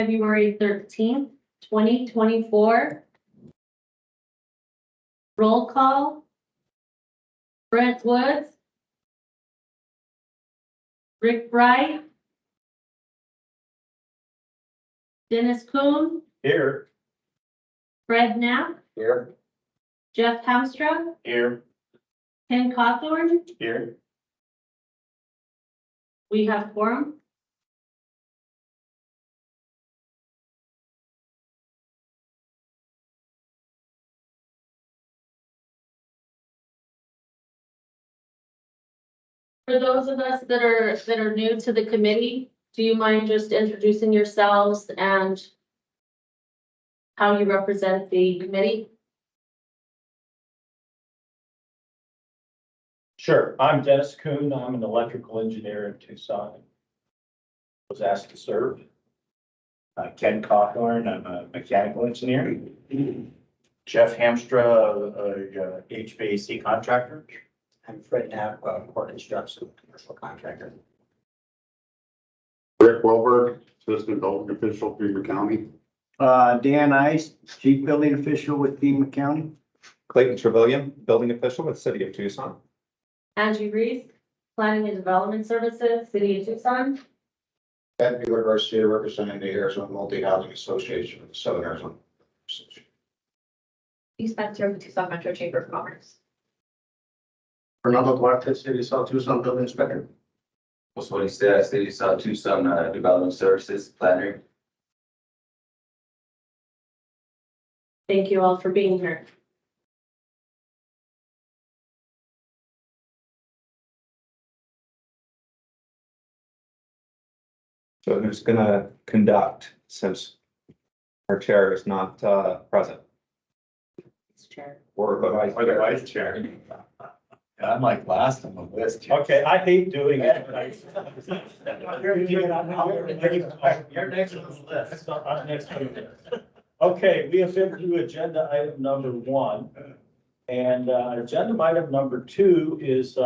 February 13th, 2024. Roll call. Brent Woods. Rick Bright. Dennis Kuhn. Here. Fred Knapp. Here. Jeff Hamstra. Here. Ken Cawthorn. Here. We have quorum. For those of us that are new to the committee, do you mind just introducing yourselves and how you represent the committee? Sure. I'm Dennis Kuhn. I'm an electrical engineer in Tucson. Was asked to serve. Ken Cawthorn. I'm a mechanical engineer. Jeff Hamstra, HVAC contractor. I'm Fred Knapp, Port Construction, commercial contractor. Rick Wilbur, Assistant Building Official, Pima County. Dan Ice, Chief Building Official with Pima County. Clayton Trevelyan, Building Official with City of Tucson. Angie Reese, Planning and Development Services, City of Tucson. Ed Bueller Garcia, representing the Arizona Multi-Housing Association of the Southern Arizona. Steve Spencer with Tucson Metro Chamber of Commerce. Fernando Duarte, City of South Tucson Building Inspector. What's what he said, City of South Tucson, Development Services Planner. Thank you all for being here. So who's gonna conduct since our chair is not present? Chair. Or the vice Or the vice chair. I'm like last on the list. Okay, I hate doing it. You're next on the list. I'm next on the list. Okay, we have been through agenda item number 1. And agenda item number 2 is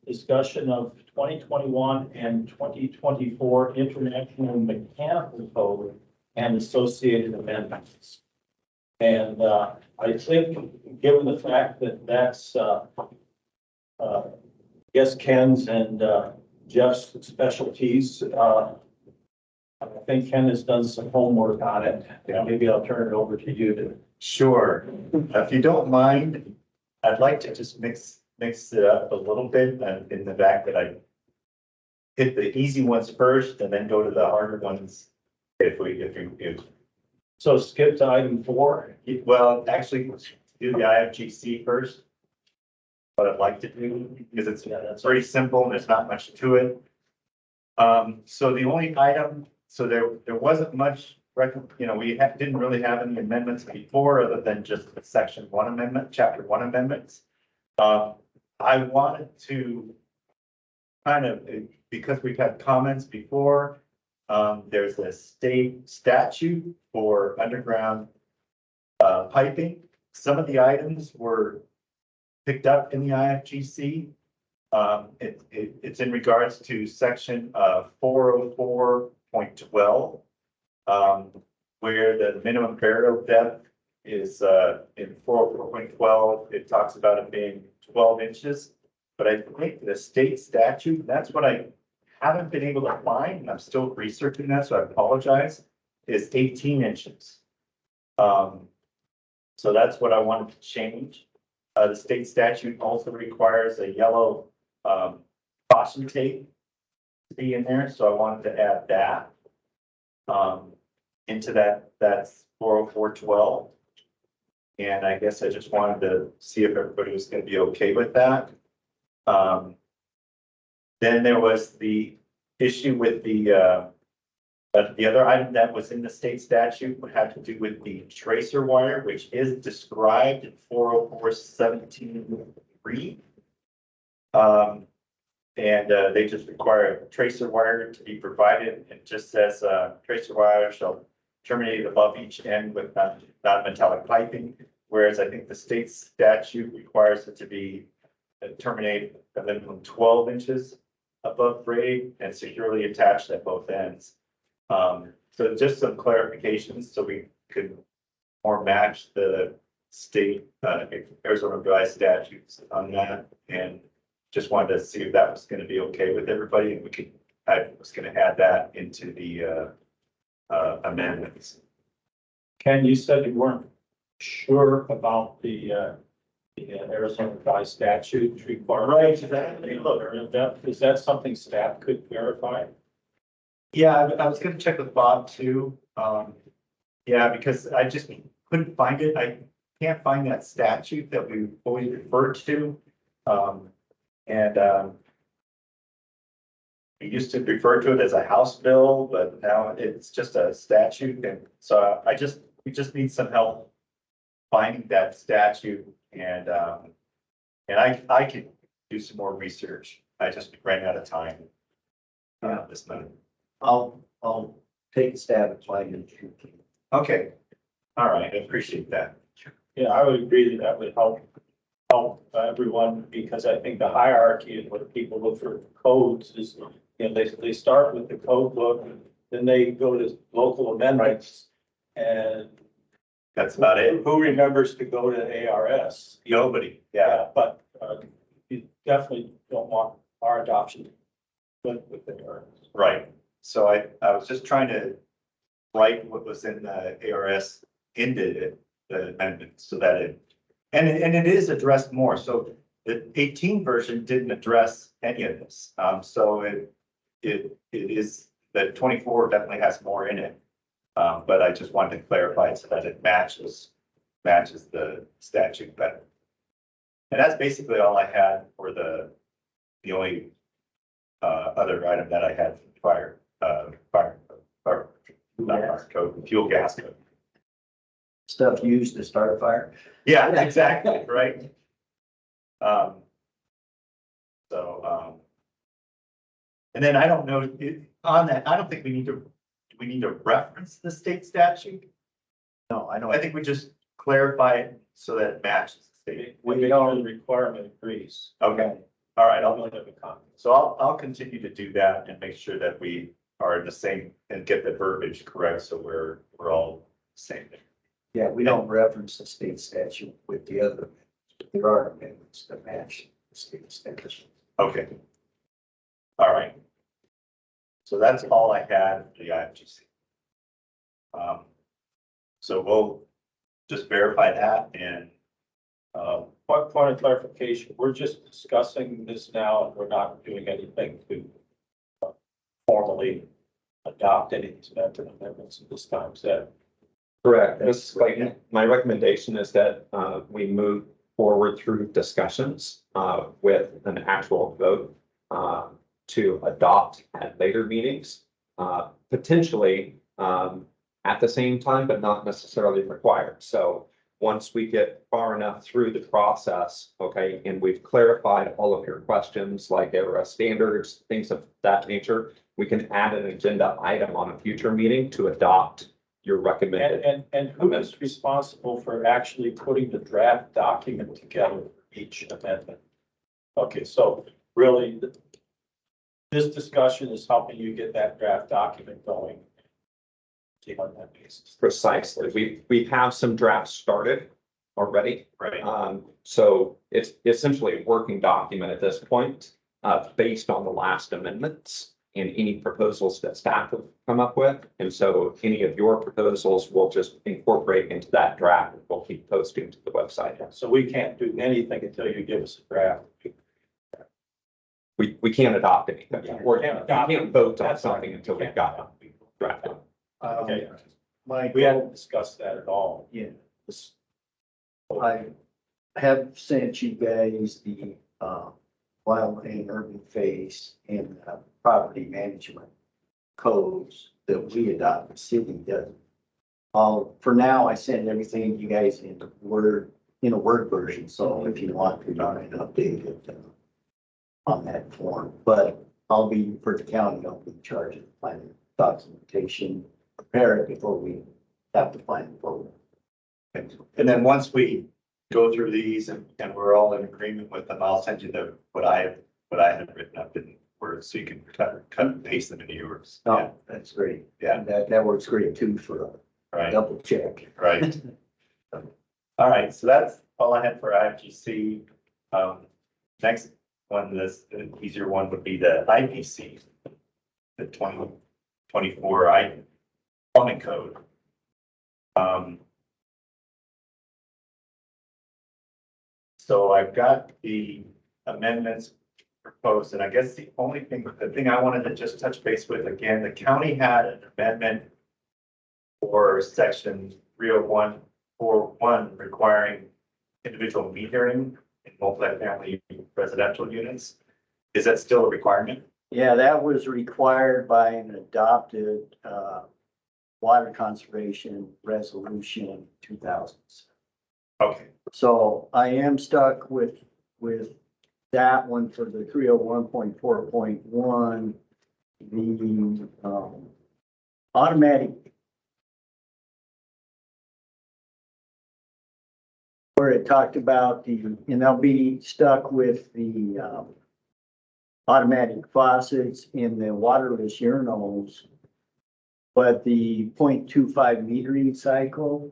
discussion of 2021 and 2024 International Mechanical Code and associated amendments. And I think, given the fact that that's yes, Ken's and Jeff's specialties, I think Ken has done some homework on it. Maybe I'll turn it over to you to. Sure. If you don't mind, I'd like to just mix it up a little bit in the fact that I hit the easy ones first and then go to the harder ones if you. So skip to item 4. Well, actually, do the IFGC first. What I'd like to do, because it's very simple and there's not much to it. So the only item, so there wasn't much, we didn't really have any amendments before other than just the section 1 amendment, chapter 1 amendments. I wanted to kind of, because we've had comments before, there's a state statute for underground piping. Some of the items were picked up in the IFGC. It's in regards to section 404.12, where the minimum burial depth is in 404.12. It talks about it being 12 inches. But I think the state statute, that's what I haven't been able to find, and I'm still researching that, so I apologize, is 18 inches. So that's what I wanted to change. The state statute also requires a yellow caution tape to be in there, so I wanted to add that into that's 404.12. And I guess I just wanted to see if everybody was going to be okay with that. Then there was the issue with the other item that was in the state statute had to do with the tracer wire, which is described in 404.17.3. And they just require a tracer wire to be provided. It just says tracer wire shall terminate above each end with non-metallic piping, whereas I think the state statute requires it to be terminate a minimum 12 inches above grade and securely attached at both ends. So just some clarifications so we could more match the state, Arizona revised statutes on that. And just wanted to see if that was gonna be okay with everybody, and we could, I was gonna add that into the amendments. Ken, you said you weren't sure about the Arizona revised statute requirement. Right, exactly. Is that something staff could verify? Yeah, I was gonna check with Bob too. Yeah, because I just couldn't find it. I can't find that statute that we always referred to. We used to refer to it as a House bill, but now it's just a statute. And so we just need some help finding that statute, and I could do some more research. I just ran out of time. This month. I'll take a stab at finding it. Okay, all right, I appreciate that. Yeah, I would agree that would help everyone, because I think the hierarchy of what people look for codes is, you know, they start with the code book, then they go to local amendments. And That's about it. who remembers to go to ARS? Nobody, yeah, But you definitely don't want our adoption with the ARS. right. So I was just trying to write what was in the ARS into the amendment so that and it is addressed more. So the 18 version didn't address any of this. So it is, the 24 definitely has more in it. But I just wanted to clarify it so that it matches the statute better. And that's basically all I had for the only other item that I had from fire code, fuel gas code. Stuff used to start a fire. Yeah, exactly, right. And then I don't know, on that, I don't think do we need to reference the state statute? No, I I don't. think we just clarify it so that it matches the state. We make sure the requirement agrees. Okay, all right, I'll have a comment. so I'll continue to do that and make sure that we are in the same and get the verbiage correct, so we're all the same. Yeah, we don't reference the state statute with the other. There are amendments that match the state statute. Okay. All right. So that's all I had for the IFGC. So we'll just verify that and, Point of clarification, we're just discussing this now, and we're not doing anything to formally adopt any of these method amendments at this time, is that? Correct. This, like, my recommendation is that we move forward through discussions with an actual vote to adopt at later meetings, potentially at the same time, but not necessarily required. So once we get far enough through the process, okay, and we've clarified all of your questions, like standards, things of that nature, we can add an agenda item on a future meeting to adopt your recommended. And who is responsible for actually putting the draft document together for each amendment? Okay, so really, this discussion is helping you get that draft document going. On that basis. Precisely. We have some drafts started already. right. So it's essentially a working document at this point, based on the last amendments and any proposals that staff have come up with. And so any of your proposals will just incorporate into that draft, and we'll keep posting to the website. So we can't do anything until you give us a draft. We can't adopt anything, Yeah, or we we can't adopt can't vote on That's something right. until we've got it drafted. Okay. My, We hadn't discussed that at all. yeah, I have sent you guys the, wild and urban phase and property management codes that we adopt, the city does. For now, I send everything you guys in a Word version, so if you want to, you can update it on that form, but I'll be, for the county, I'll be in charge of the planning documentation, prepare it before we have to find the program. And then once we go through these and we're all in agreement with them, I'll send you what I had written up in where, so you can cut and paste them into yours. Oh, that's great. Yeah. That works great too for a Right, double check. right. All right, so that's all I had for IFGC. Next one, the easier one would be the IPC, the 2024 plumbing code. So I've got the amendments proposed, and I guess the thing I wanted to just touch base with, again, the county had an amendment for section 301.41 requiring individual metering in multifamily residential units. Is that still a requirement? Yeah, that was required by an adopted, water conservation resolution 2000s. Okay, So I am stuck with that one for the 301.4.1. The, automatic. Where it talked about and I'll be stuck with the, automatic faucets in the waterless urinals. But the 0.25 metering cycle,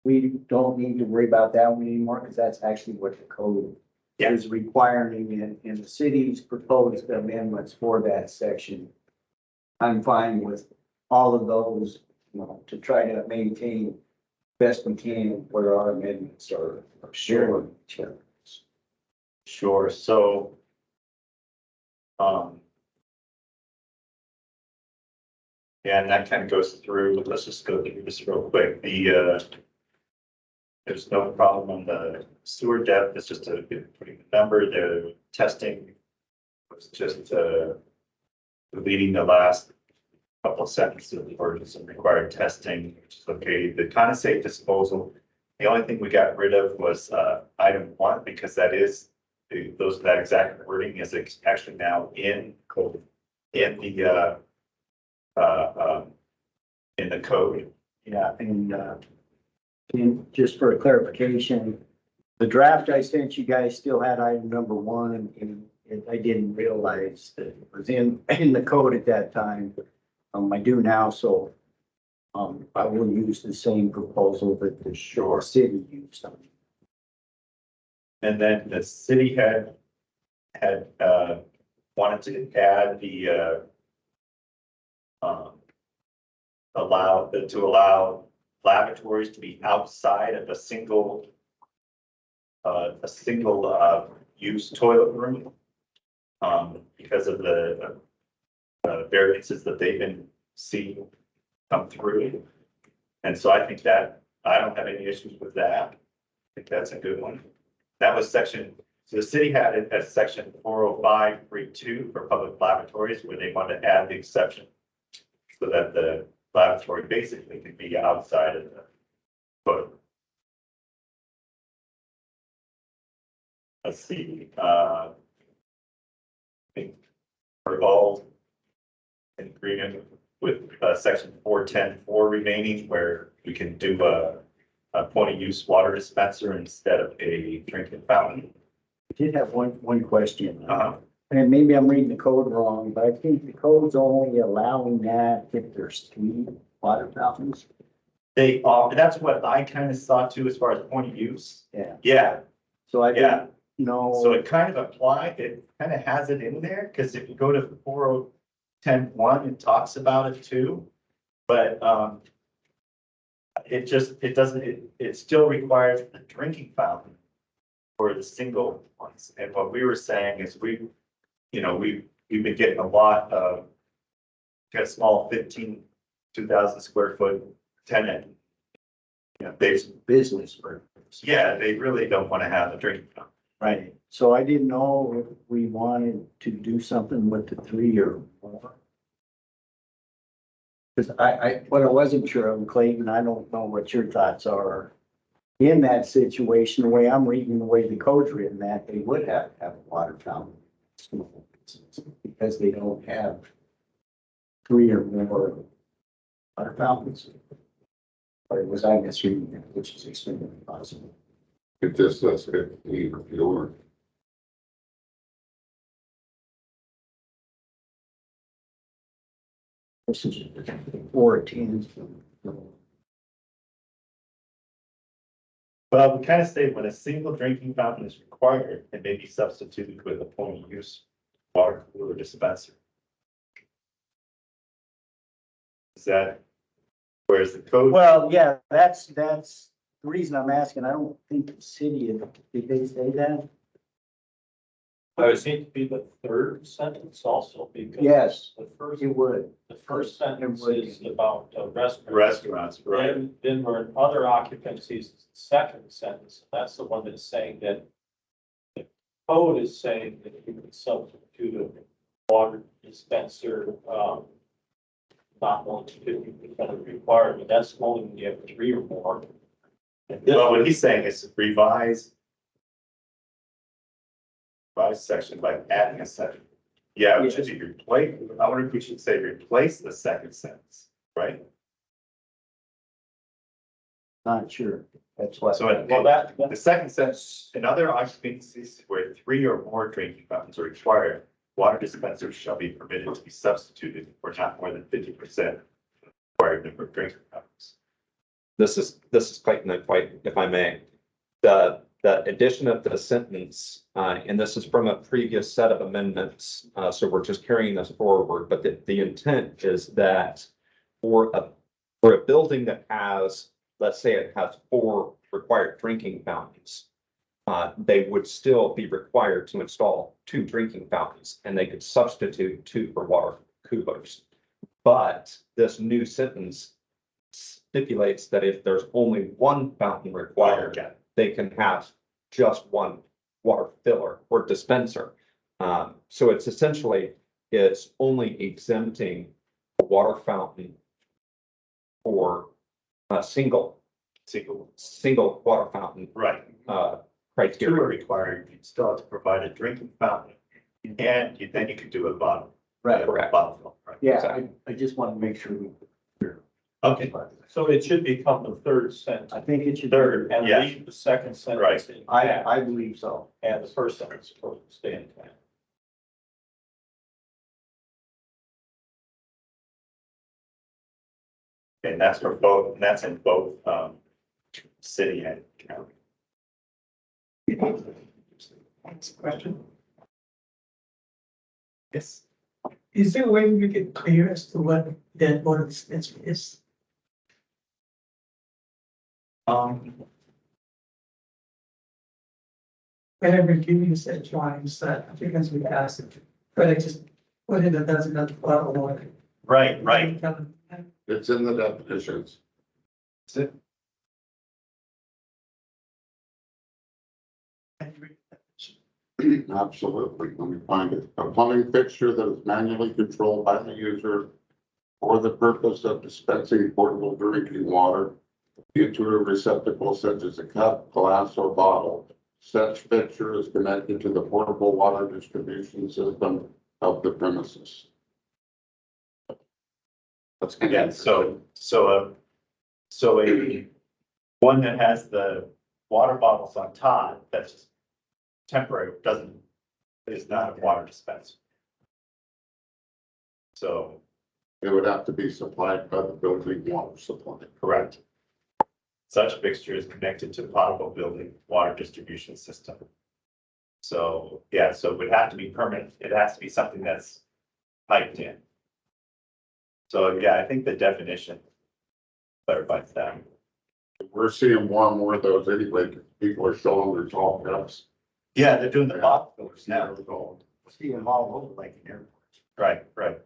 we don't need to worry about that one anymore, because that's actually what the code Yeah. is requiring in the city's proposed amendments for that section. I'm fine with all of those, to try to maintain best we can where our amendments are sure. sure. So, yeah, and that kind of goes through, let's just go through this real quick. There's no problem on the sewer depth. It's just a pretty number. The testing was just, deleting the last couple of sentences or some required testing, which is okay. The condensate disposal, the only thing we got rid of was, item 1, because that exact wording is actually now in code, in the code. Yeah, and just for clarification, the draft I sent you guys still had item number 1, and I didn't realize that it was in the code at that time. I do now, so I will use the same proposal that the city used. And then the city had wanted to add the allow lavatories to be outside of a single use toilet room, because of the variances that they've been seeing come through. And so I think that I don't have any issues with that. I think that's a good one. That was so the city had it as section 405.32 for public lavatories, where they wanted to add the exception so that the lavatory basically could be outside of the toilet. Let's see, I think we're all in agreement with section 410.4 remaining, where we can do a point of use water dispenser instead of a drinking fountain. I did have one question. Uh-huh. And maybe I'm reading the code wrong, but I think the code's only allowing that if there's 3 water fountains. They are, that's what I kind of saw too, as far as point of use. Yeah. Yeah, So I yeah. didn't know. So it kind of has it in there, because if you go to 4010.1, it talks about it too. But it still requires the drinking fountain for the single ones. And what we were saying is we've been getting a lot of, got a small 2,000 square foot tenant. They, Business purpose. yeah, they really don't want to have a drinking fountain. Right. So I didn't know if we wanted to do something with the 3 or more. Because what I wasn't sure of, Clayton, I don't know what your thoughts are. In that situation, the way I'm reading, the way the code's written, that they would have to have a water fountain. Because they don't have 3 or more water fountains. Or was I misreading it, which is extremely possible. It just says 15 or This is 410. Well, we kind of say when a single drinking fountain is required, it may be substituted with a point of use water cooler dispenser. Is that, where's the code? Well, yeah, that's the reason I'm asking. I don't think the city, did they say that? I would seem to be the third sentence also because. Yes. The It would. first sentence is about restaurants. Restaurants, right? Then we're in other occupancies, second sentence, that's the one that's saying that. The code is saying that you can substitute a water dispenser, not more than 50% of the requirement, that's only when you have 3 or more. And this- Well, what he's saying is revise section by adding a section. Yeah, it should be replace, I wonder if we should say replace the second sentence, right? Not sure. That's what. So Well, that, the second sentence, in other occupancies where 3 or more drinking fountains are required, water dispensers shall be permitted to be substituted for not more than 50% required number of drinking fountains. This is Clayton, if I may. The addition of the sentence, and this is from a previous set of amendments, so we're just carrying this forward, but the intent is that for a building that has, let's say it has 4 required drinking fountains, they would still be required to install 2 drinking fountains, and they could substitute 2 for water coolers. But this new sentence stipulates that if there's only 1 fountain required, Okay. they can have just 1 water filler or dispenser. So it's essentially, it's only exempting a water fountain for a single water fountain, Right. 2 are criteria. required, you still have to provide a drinking fountain, and then you could do a bottle. Right. Correct. Bottle fill, right? Yeah, I just want to make sure we. Okay, so it should become the third sentence, I think it should. third, and yeah, leave the second sentence in. I believe so. And the first sentence will stay intact. and that's for both, and that's in both, city and county. Next question. Yes. Is there a way we get clear as to what that water dispenser is? Whenever you said lines that applicants would ask, but I just put in a dozen of bottle water. Right, right. It's in the definitions. Absolutely. Let me find it. A plumbing fixture that is manually controlled by the user for the purpose of dispensing portable drinking water into a receptacle such as a cup, glass, or bottle. Such fixture is connected to the portable water distribution system of the premises. That's good. Yeah, so a one that has the water bottles on top, that's just temporary, is not a water dispenser. So, It would have to be supplied by the building water supply. correct. Such fixture is connected to potable building water distribution system. So, yeah, so it would have to be permanent, it has to be something that's piped in. So, yeah, I think the definition clarifies that. We're seeing more and more of those anyway, 'cause people are showing their tall cups. Yeah, they're doing the bottle fillers now. See them all over like in airports. Right, right.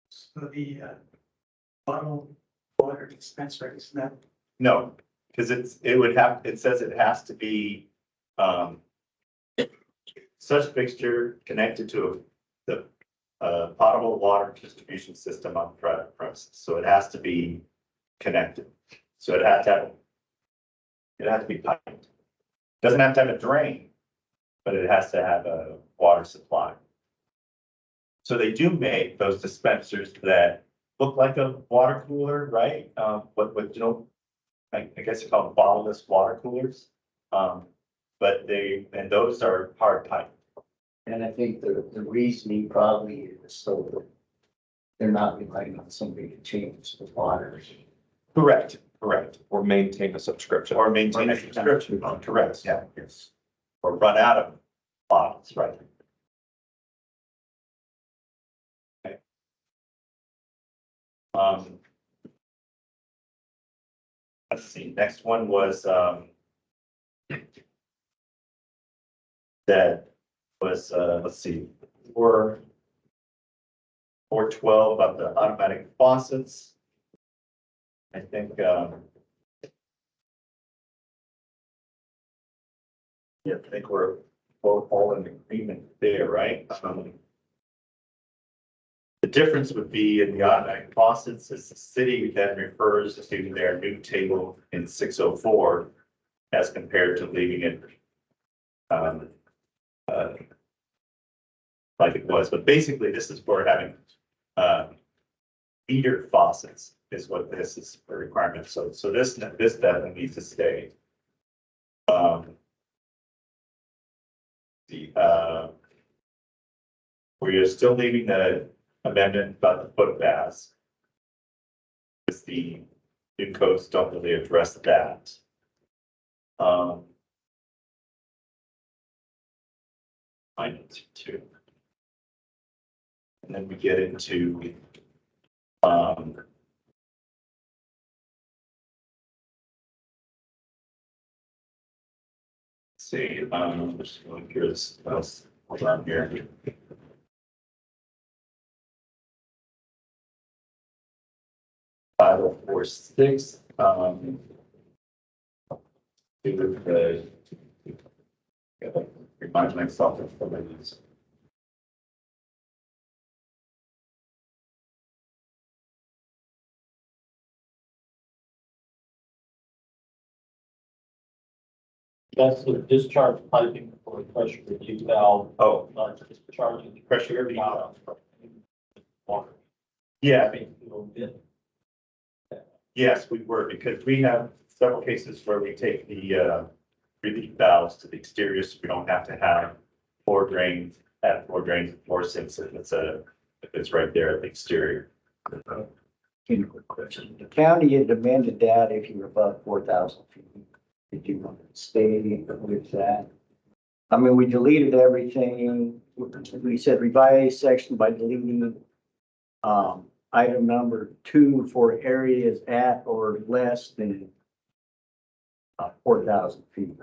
So the bottle water dispenser is not. No, because it says it has to be, such fixture connected to the, potable water distribution system on premises, so it has to be connected. So it has to be piped. Doesn't have to have a drain, but it has to have a water supply. So they do make those dispensers that look like a water cooler, right? What, you know, I guess you call them bottleless water coolers. But those are hard pipe. And I think the reasoning probably is so they're not relying on somebody to change the water. Correct, correct. Or maintain a subscription. Or maintain a subscription, correct, yeah, yes. Or run out of bottles, right? Okay. Let's see, next one was, that was, let's see, 412 of the automatic faucets. I think, yeah, I think we're both all in agreement there, right? The difference would be in the automatic faucets is the city then refers to their new table in 604 as compared to leaving it like it was, but basically this is for having metered faucets is what this is a requirement. So this definitely needs to stay. We are still leaving the amendment about the foot baths. Because the new codes don't really address that. I need to. And then we get into see, I'm just going through this else on here. Five oh four six. Remind myself of the ladies. That's the discharge piping for pressure relief valve, Oh, not discharging the pressure pressure out of water. yeah, I mean, a little bit. yes, we were, because we have several cases where we take the relief valves to the exterior, so we don't have to have floor drains, floor sinks if it's right there at the exterior. Quick question. The county had demanded that if you were above 4,000 feet. Did you want to stay with that? I mean, we deleted everything. We said revise section by deleting item number 2 for areas at or less than 4,000 feet.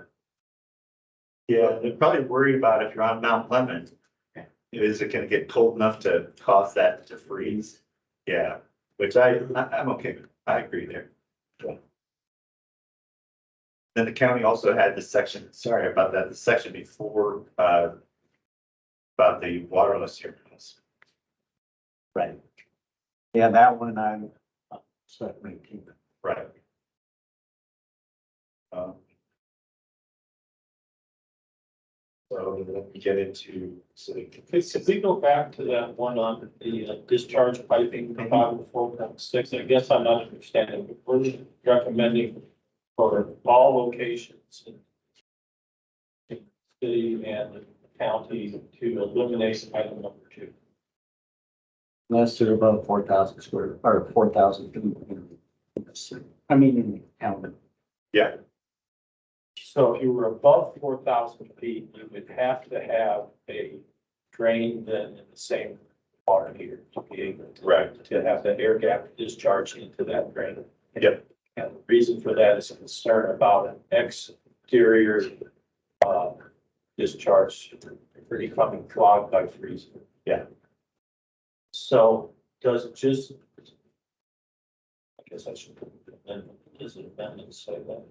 Yeah, they're probably worried about if you're on Mount Lemon, is it gonna get cold enough to cause that to freeze? Yeah, which I'm okay with. I agree there. Then the county also had this section, sorry about that, the section before, about the waterless terminals. Right. Yeah, that one I'm separating. Right. So then we get into, so If we go back to that one on the discharge piping, 504.6, I guess I'm not understanding. We're recommending for all locations in the city and the county to eliminate item number 2. Unless they're above 4,000 square or 4,000 feet. In the city. I mean, in the county. yeah, So if you were above 4,000 feet, you would have to have a drain then in the same water heater to be able to. Right. To have the air gap discharge into that drain. Yep. And the reason for that is concern about an exterior discharge becoming clogged by freezing. Yeah. So does it just, I guess I should put it in, does the amendment say that?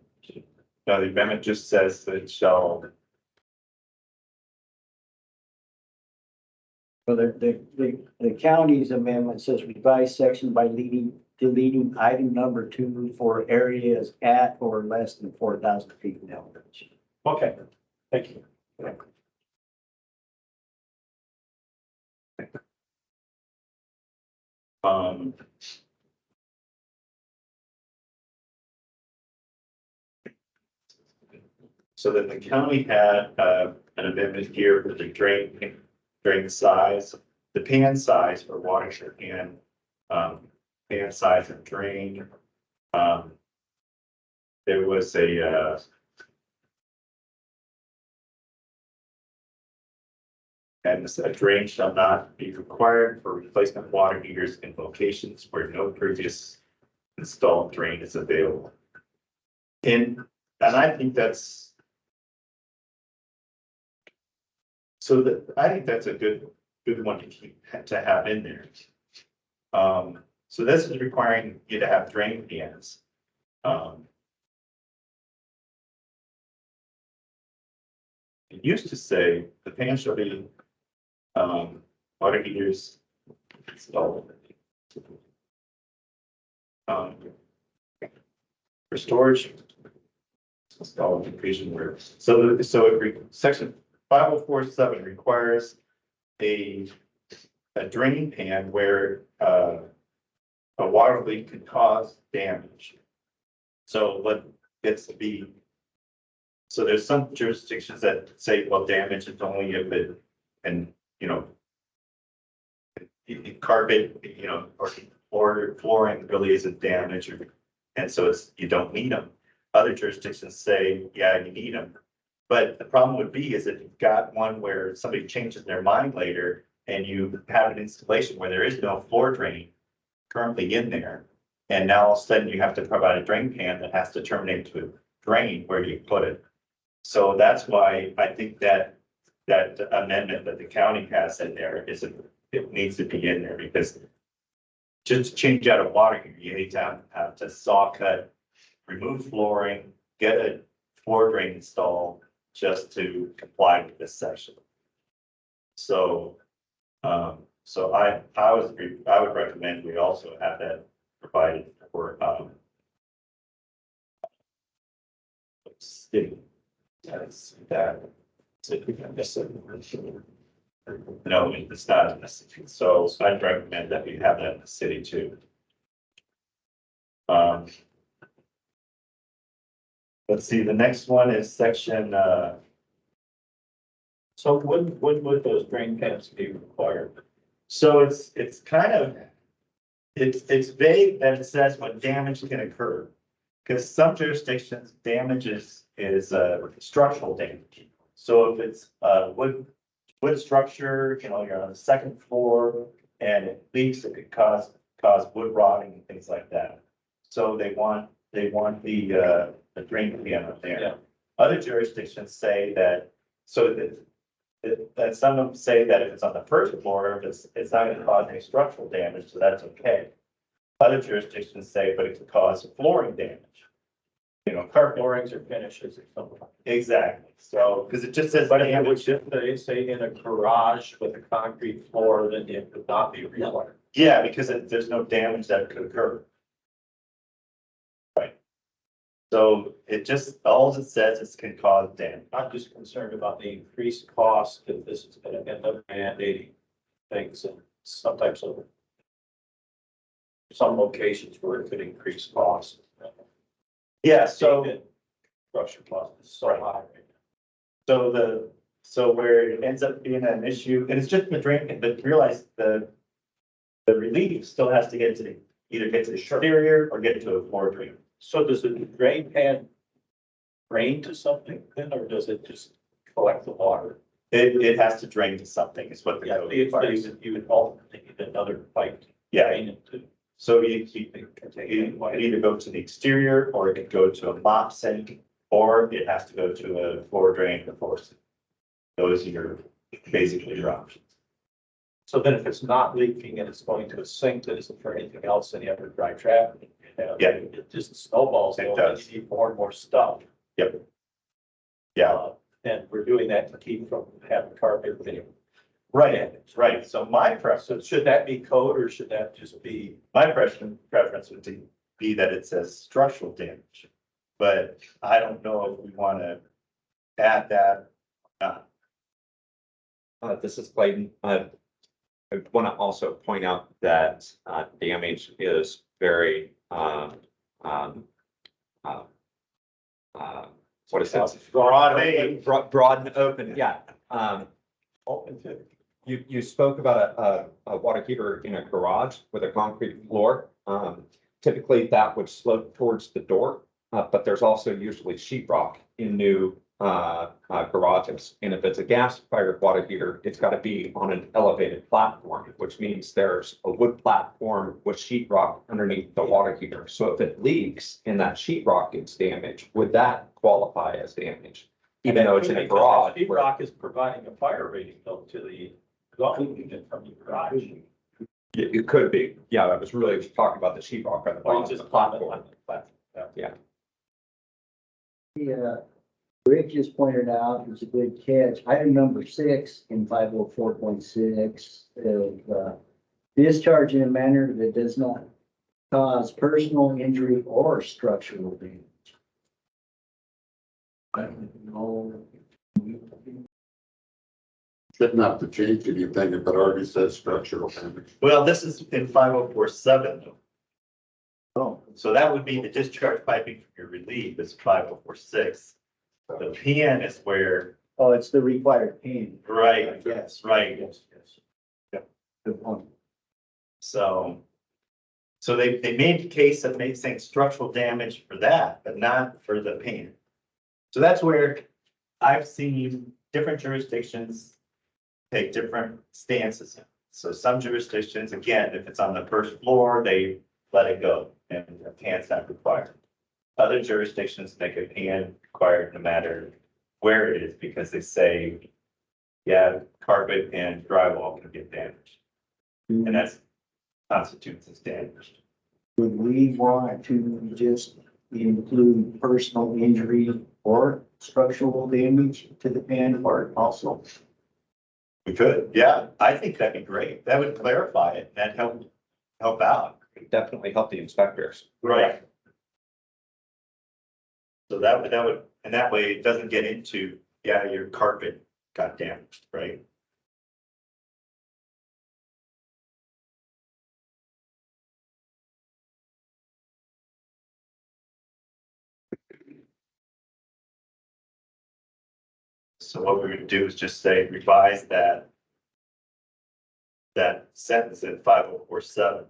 no, the amendment just says that it shall, So the county's amendment says revise section by deleting item number 2 for areas at or less than 4,000 feet in elevation. Okay, thank you. so then the county had an amendment here for the drain size, the pan size for water can Pan size and drain. There was a, and a drain shall not be required for replacement water heaters in locations where no previous installed drain is available. And I think that's, so that, I think that's a good one to keep, to have in there. So this is requiring you to have drain pans. It used to say the pan shall be, water heaters installed. For storage. Installed increasing where, so section 5047 requires a drain pan where, a water leak could cause damage. So what gets to be, so there's some jurisdictions that say, well, damage is only if it, and, you know, carpet, you know, or flooring really isn't damaged, and so it's, you don't need them. Other jurisdictions say, yeah, you need them. But the problem would be is if you've got one where somebody changes their mind later and you have an installation where there is no floor drain currently in there, and now all of a sudden you have to provide a drain pan that has to terminate to a drain, where do you put it? So that's why I think that amendment that the county has in there it needs to be in there, because just to change out a water heater, you need to have to saw cut, remove flooring, get a floor drain installed just to comply with this section. So, so I would recommend we also have that provided for, city. That's that. No, it's not in the city. So I'd recommend that we have that in the city too. Let's see, the next one is section, So when would those drain pans be required? so it's kind of, it's vague that it says what damage can occur. Because some jurisdictions, damage is structural damage. So if it's wood structure, you know, you're on the second floor and it leaks, it could cause wood rotting and things like that. So they want the drain pan up there. Yeah. Other jurisdictions say that, so that some of them say that if it's on the first floor, it's not going to cause any structural damage, so that's okay. Other jurisdictions say, but it could cause flooring damage. You know, carpet Floorings or finishes or something. exactly. So, because it just says. But if it was just, they say in a garage with a concrete floor, then it would not be required. Yeah, because there's no damage that could occur. Right. So it just, all it says is can cause damage. I'm just concerned about the increased cost if this is gonna end up mandating things and some types of some locations where it could increase costs. Yeah, so. Construction cost is so Right. high. So where it ends up being an issue, and it's just the drain, but realize the relief still has to get to either get to the exterior or get to a floor drain. So does the drain pan drain to something then, or does it just collect the water? It has to drain to something, is what the Yeah, code it's requires. you would ultimately need another pipe to Yeah, drain it to. so you either go to the exterior, or it could go to a mop sink, or it has to go to a floor drain before. Those are basically your options. So then if it's not leaking and it's going to a sink that isn't for anything else, then you have to dry traffic. Yeah. It just snowballs, It going, does. you need more and more stuff. Yep. Yeah, And we're doing that to keep from having carpet being right, right. So my preference, So should that be code or should that just be? my preference would be that it says structural damage. But I don't know if we want to add that. This is Clayton. I want to also point out that damage is very, what is it? Broad. Broad and open, yeah. Open to. you spoke about a water heater in a garage with a concrete floor. Typically that would slope towards the door, but there's also usually sheetrock in new garages. And if it's a gas-fired water heater, it's got to be on an elevated platform, which means there's a wood platform with sheetrock underneath the water heater. So if it leaks and that sheetrock gets damaged, would that qualify as damage? Even though it's in a garage. Sheetrock is providing a fire rating though to the dwelling unit from the garage. It could be. Yeah, I was really talking about the sheetrock on the Well, bottom of just the platform. Yeah. Rick just pointed out, it was a good catch. Item number 6 in 504.6 of discharge in a manner that does not cause personal injury or structural damage. I don't know. Shouldn't have to change anything if it already says structural damage. Well, this is in 504.7 though. Oh, So that would be the discharge piping from your relief is 504.6. The PN is where, oh, it's the required pin. right, Yes. right. Yes, yes. Good point. So they made the case of saying structural damage for that, but not for the pain. So that's where I've seen different jurisdictions take different stances. So some jurisdictions, again, if it's on the first floor, they let it go and a pan's not required. Other jurisdictions make a pan required no matter where it is because they say, yeah, carpet and drywall can get damaged. And that's constitutes as damage. Would we want to just include personal injury or structural damage to the pan part also? We could, yeah, I think that'd be great. That would clarify it. That'd help out. Definitely help the inspectors. Right. So that would, and that way it doesn't get into, yeah, your carpet got damaged, right? So what we would do is just say revise that sentence in 504.7.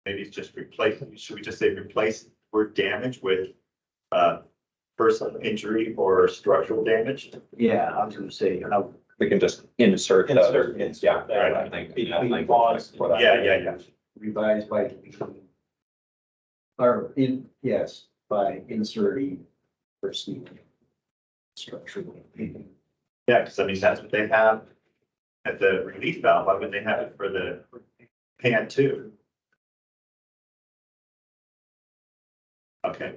Maybe it's just replace, should we just say replace the word damage with personal injury or structural damage? Yeah, I was gonna say, We can just insert the, Insert. yeah, Right. I think. Between pause. Yeah. revised by, or in, yes, by inserting personal structural. Yeah, because I mean, that's what they have at the relief valve. Why would they have it for the pan too? Okay.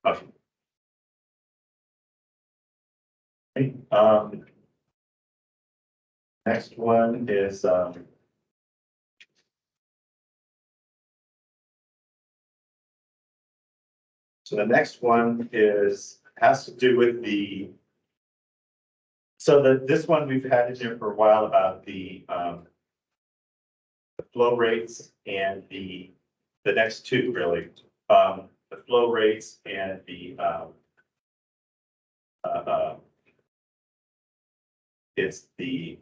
Okay. Next one is, so the next one has to do with this one we've had in there for a while about the flow rates and the next two really, the flow rates and the it's the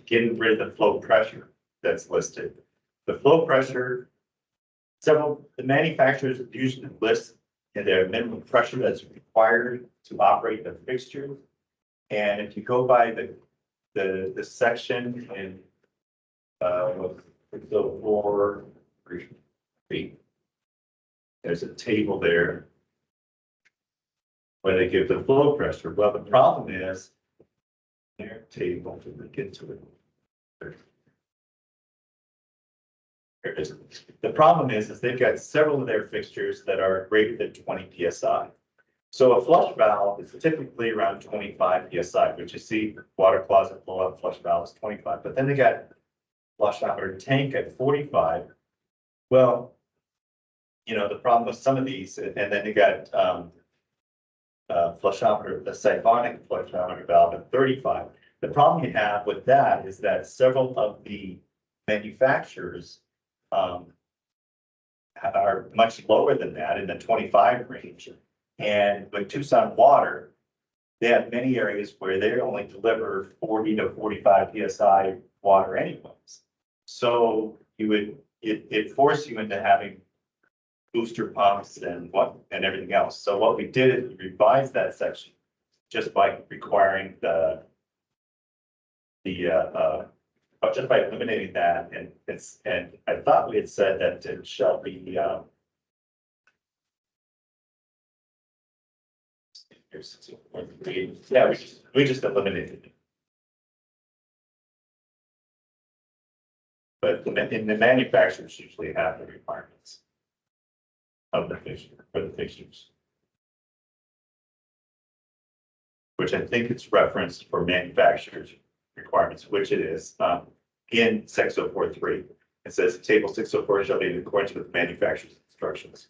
getting rid of the flow pressure that's listed. The flow pressure, the manufacturers usually list in their minimum pressure that's required to operate the fixture. And if you go by the section in the 4 feet, there's a table there where they give the flow pressure. Well, the problem is their table, to get to it. There it is. The problem is they've got several of their fixtures that are greater than 20 PSI. So a flush valve is typically around 25 PSI, which you see water closet blow up flush valve is 25, but then they got flush valve or tank at 45. Well, you know, the problem with some of these, and then they got flushometer, the siphonic flushometer valve at 35. The problem you have with that is that several of the manufacturers are much lower than that in the 25 range. And with Tucson Water, they have many areas where they only deliver 40 to 45 PSI water anyways. So it forced you into having booster pumps and everything else. So what we did is we revised that section just by requiring just by eliminating that, and I thought we had said that it shall be yeah, we just eliminated it. But in the manufacturers usually have the requirements of the fixture, for the fixtures. Which I think it's referenced for manufacturers requirements, which it is, in 6043. It says table 604 shall be in accordance with manufacturer's instructions.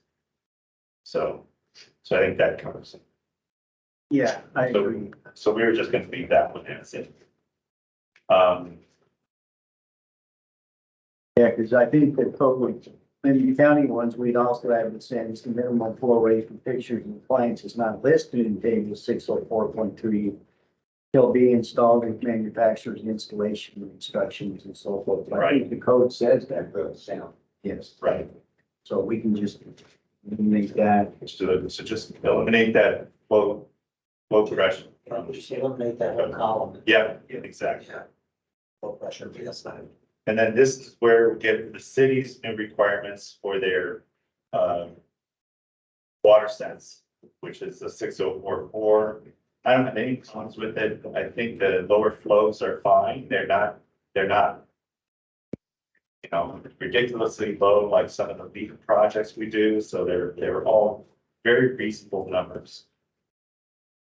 So I think that covers it. Yeah, I agree. So we were just gonna leave that one as it. Yeah, because I think that probably, in the county ones, we'd also have the same, the minimum flow rate for pictures and appliances not listed in table 604.3 shall be installed with manufacturer's installation instructions and so forth. I think the code says that, sound. Yes. Right. So we can just eliminate that. So just eliminate that low pressure. Just eliminate that whole column. Yeah, exactly. Low pressure PSI. And then this is where we get the city's new requirements for their water sense, which is the 6044. I don't have any problems with it. I think the lower flows are fine. They're not, you know, ridiculously low like some of the beef projects we do. So they're all very reasonable numbers.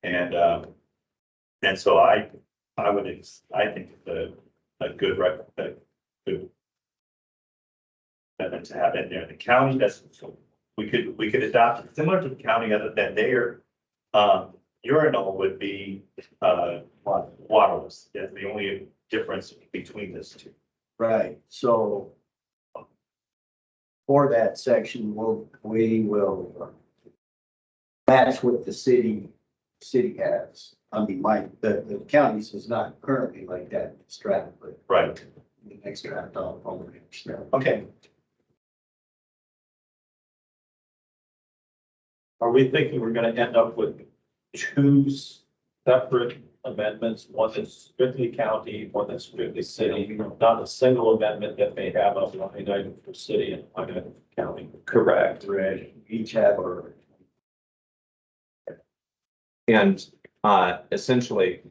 And so I think it's a good and to have in there. The county doesn't, we could adopt it similar to the county, other than their urinal would be waterless. That's the only difference between those two. Right, so for that section, we will match what the city has. I mean, the counties is not currently like that, it's draft, but Right. the next draft, I'll understand. Okay. Are we thinking we're gonna end up with two separate amendments? One that's strictly county, one that's strictly city, not a single amendment that may have a line item for city and line item for county? Correct. Right, each have our. And essentially,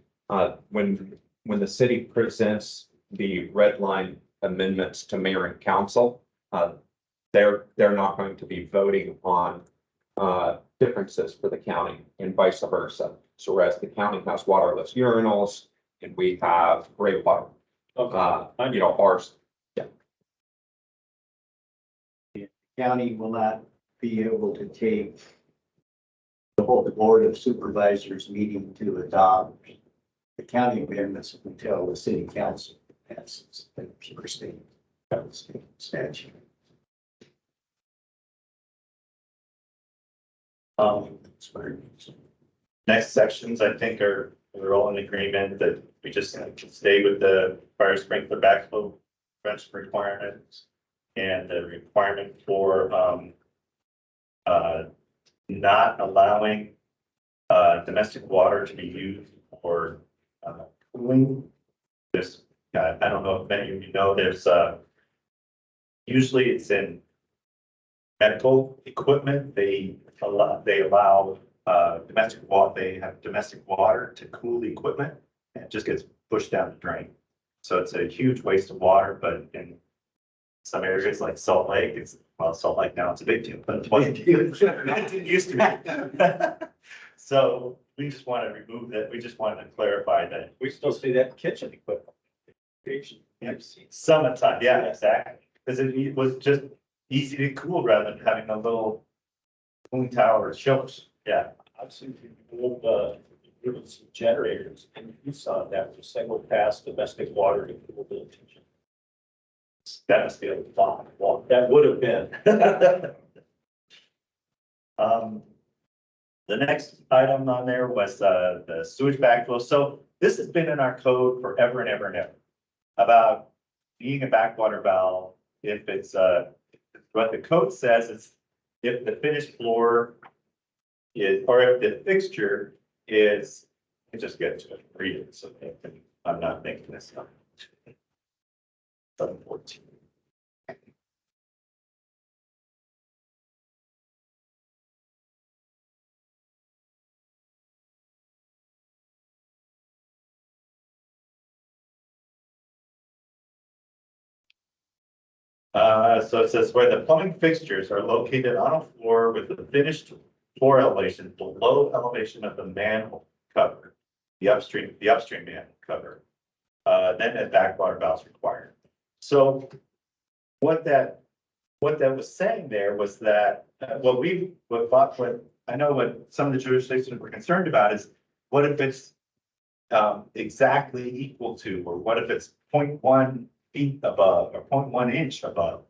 when the city presents the red line amendments to mayor and council, they're not going to be voting on differences for the county and vice versa. So whereas the county has waterless urinals and we have gray water, you know, ours. Yeah. The county will not be able to take the whole board of supervisors meeting to adopt the county amendments until the city council passes the state statute. Next sections, I think we're all in agreement that we just stay with the fire sprinkler backflow prevention requirements and the requirement for not allowing domestic water to be used for cooling. There's, I don't know if many of you know, there's usually it's in medical equipment. They allow domestic water. They have domestic water to cool the equipment, and it just gets pushed down the drain. So it's a huge waste of water. But in some areas like Salt Lake, Salt Lake now it's a big deal, but it wasn't. It used to be. So we just want to remove that. We just wanted to clarify that. We still see that in kitchen equipment. Summertime, yeah, exactly. Because it was just easy to cool rather than having a little cooling tower or chillers. Yeah. I've seen people, build some generators in Tucson that will single pass domestic water to cool the attention. That must be a lot. Well, that would have been. The next item on there was, the sewage backflow. So this has been in our code forever and ever and ever. About being a backwater valve, if it's, what the code says is if the finished floor is, or if the fixture is, I just get to it, read it, so I'm not making this up. 714. So it says where the plumbing fixtures are located on a floor with the finished floor elevation below elevation of the manhole cover, the upstream manhole cover, then a backwater valve is required. So what that was saying there was that, what I know what some of the jurisdictions were concerned about is, what if it's exactly equal to, or what if it's 0.1 feet above, or 0.1 inch above,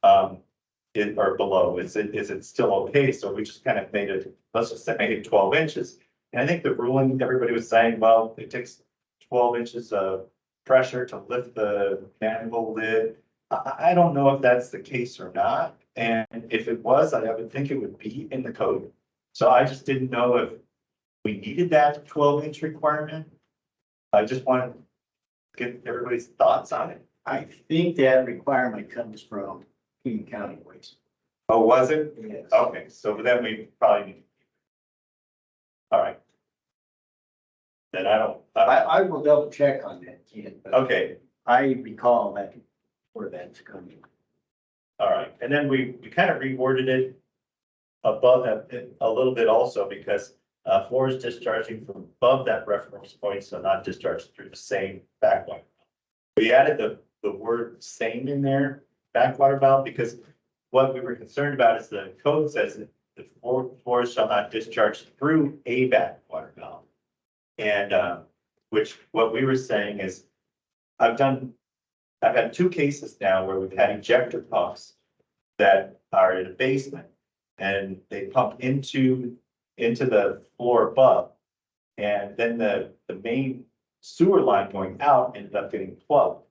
or below, is it still okay? So we just kind of made it, let's just say make it 12 inches. And I think the ruling, everybody was saying, well, it takes 12 inches of pressure to lift the manhole lid. I don't know if that's the case or not. And if it was, I would think it would be in the code. So I just didn't know if we needed that 12-inch requirement. I just wanted to get everybody's thoughts on it. I think that requirement comes from Pima County waste. Oh, was it? Yes. Okay, so then we probably need. All right. Then I don't. I will double check on that, Ken. But Okay, I recall that where that's coming. all right. And then we kind of reworded it above that a little bit also, because floors discharging from above that reference point, so not discharged through the same backwater. We added the word same in there, backwater valve, because what we were concerned about is the code says that the floors shall not discharge through a backwater valve. And which what we were saying is, I've had 2 cases now where we've had ejector pumps that are in a basement and they pump into the floor above. And then the main sewer line going out ended up getting plugged.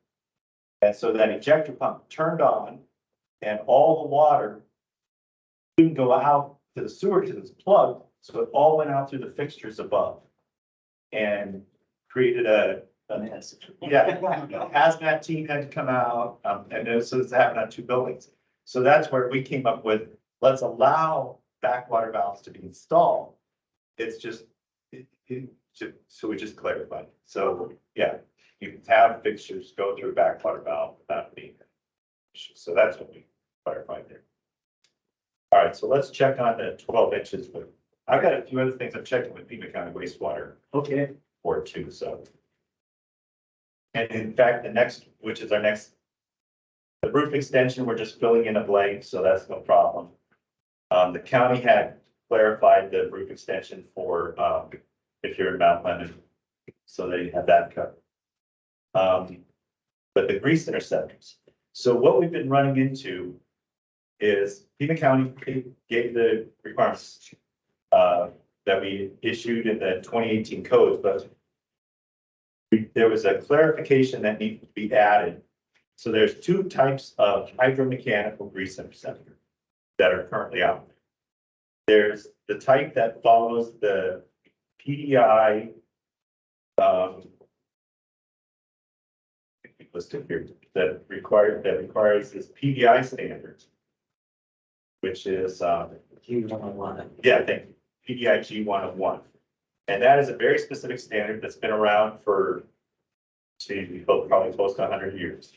And so that ejector pump turned on and all the water didn't go out to the sewer because it's plugged. So it all went out through the fixtures above and created a Mess. yeah, hazmat team had to come out, and so this happened on 2 buildings. So that's where we came up with, let's allow backwater valves to be installed. It's just, so we just clarified. So, yeah, you can have fixtures go through a backwater valve without being. So that's what we clarified there. All right, so let's check on the 12 inches. I've got a few other things I'm checking with Pima County wastewater Okay. board too, so. And in fact, which is our next, the roof extension, we're just filling in a blank, so that's no problem. The county had clarified the roof extension for, if you're in Mount Lebanon, so they have that covered. But the grease interceptors. So what we've been running into is Pima County gave the requirements that we issued in the 2018 codes, but there was a clarification that needed to be added. So there's 2 types of hydromechanical grease interceptor that are currently out there. There's the type that follows the PDI, listed here, that requires this PDI standard, which is, G101. yeah, thank you, PDI G101. And that is a very specific standard that's been around for, probably close to 100 years.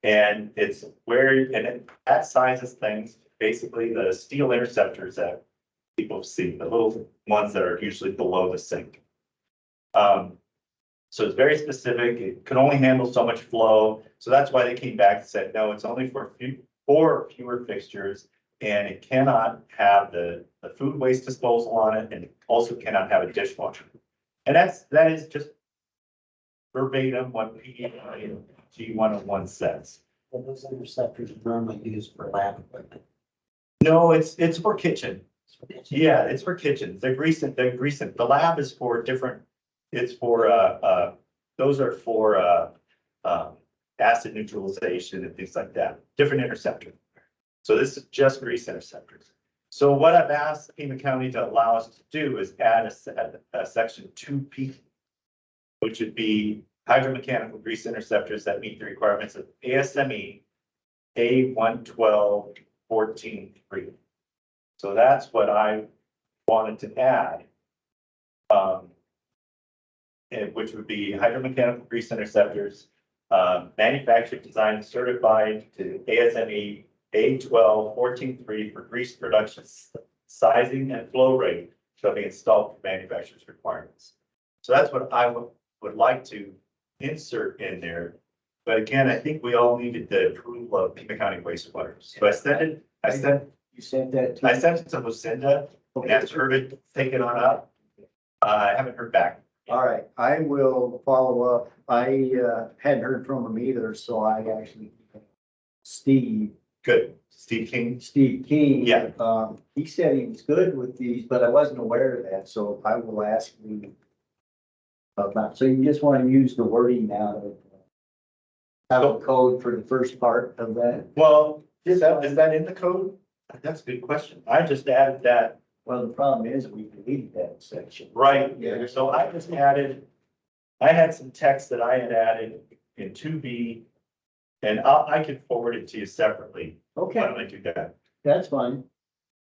And it's and that sizes things, basically the steel interceptors that people see, the little ones that are usually below the sink. So it's very specific. It can only handle so much flow. So that's why they came back and said, no, it's only for fewer fixtures and it cannot have the food waste disposal on it, and it also cannot have a dishwasher. And that is just verbatim what PEI G101 says. Well, those interceptors are normally used for lab equipment. No, it's for kitchen. Yeah, it's for kitchens. They're recent. The lab is for different, it's for, those are for, acid neutralization and things like that, different interceptors. So this is just grease interceptors. So what I've asked Pima County to allow us to do is add a section 2P, which would be hydromechanical grease interceptors that meet the requirements of ASME A112.14.3. So that's what I wanted to add. And which would be hydromechanical grease interceptors, manufactured, designed, and certified to ASME A12.14.3 for grease production sizing and flow rate shall be installed for manufacturer's requirements. So that's what I would like to insert in there. But again, I think we all needed the approval of Pima County wastewater. So I sent it to Lucinda and asked her to take it on up. I haven't heard back. All right, I will follow up. I hadn't heard from him either, so I actually, Steve Steve King. Yeah. He said he was good with these, but I wasn't aware of that, so I will ask you about, so you just want to use the wording out of code for the first part of that? Well, is that in the code? That's a good question. I just added that. Well, the problem is we deleted that section. Right, yeah, so I just added, I had some text that I had added in 2B, and I can forward it to you separately. Why Okay, don't I do that? that's fine.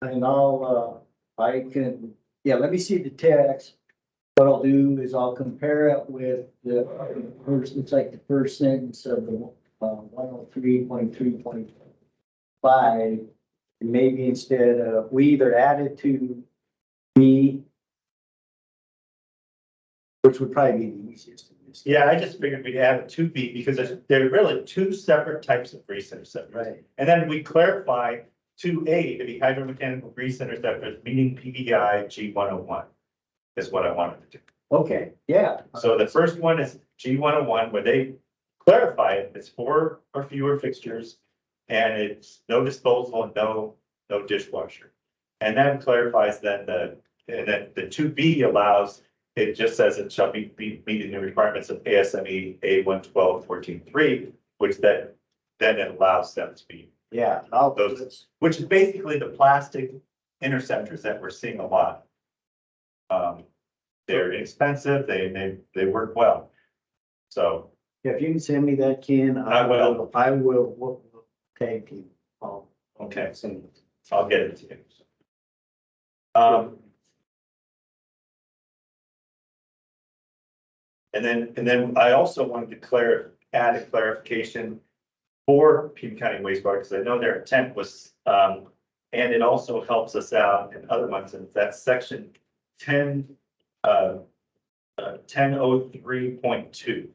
And I can, yeah, let me see the text. What I'll do is I'll compare it with the first, looks like the first sentence of the 103.3.5. And maybe instead of, we either add it to B, which would probably be the easiest in this. Yeah, I just figured we'd add a 2B because they're really two separate types of grease interceptors. Right. And then we clarify 2A to be hydromechanical grease interceptors, meaning PEI G101 is what I wanted to do. Okay, yeah. So the first one is G101, where they clarify it, it's 4 or fewer fixtures, and it's no disposal and no dishwasher. And then clarifies that the 2B allows, it just says it shall be meeting the requirements of ASME A112.14.3, which then it allows them to be. Yeah. Those, which is basically the plastic interceptors that we're seeing a lot. They're inexpensive, they work well. So. If you can send me that, Ken. I will. We'll tag you. Okay, I'll get it to you. And then I also wanted to add a clarification for Pima County wastewater, because I know their intent was, and it also helps us out in other ones, and that's section 1003.2.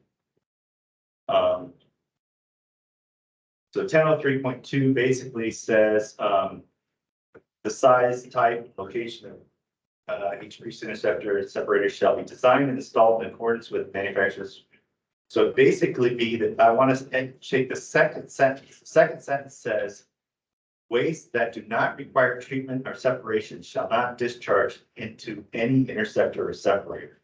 So 1003.2 basically says, the size, type, location of each grease interceptor and separator shall be designed and installed in accordance with manufacturer's. So it'd basically be that I want to take the second sentence. The second sentence says, waste that do not require treatment or separation shall not discharge into any interceptor or separator.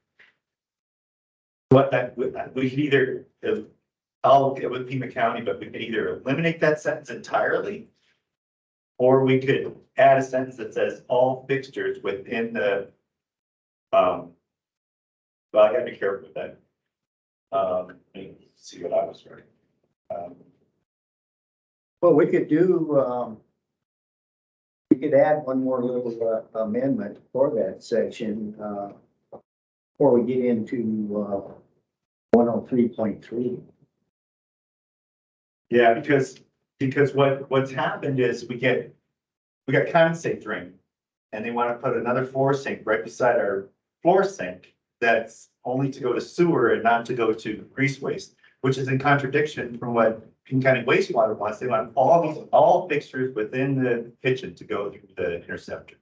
What that we could either, I'll get with Pima County, but we could either eliminate that sentence entirely, or we could add a sentence that says all fixtures within the, well, I gotta be careful with that. Let me see what I was writing. Well, we could do, we could add one more little amendment for that section, before we get into 103.3. Yeah, because what's happened is we got condensate drain, and they want to put another floor sink right beside our floor sink that's only to go to sewer and not to go to grease waste, which is in contradiction from what King County wastewater wants, they want all fixtures within the kitchen to go through the interceptor.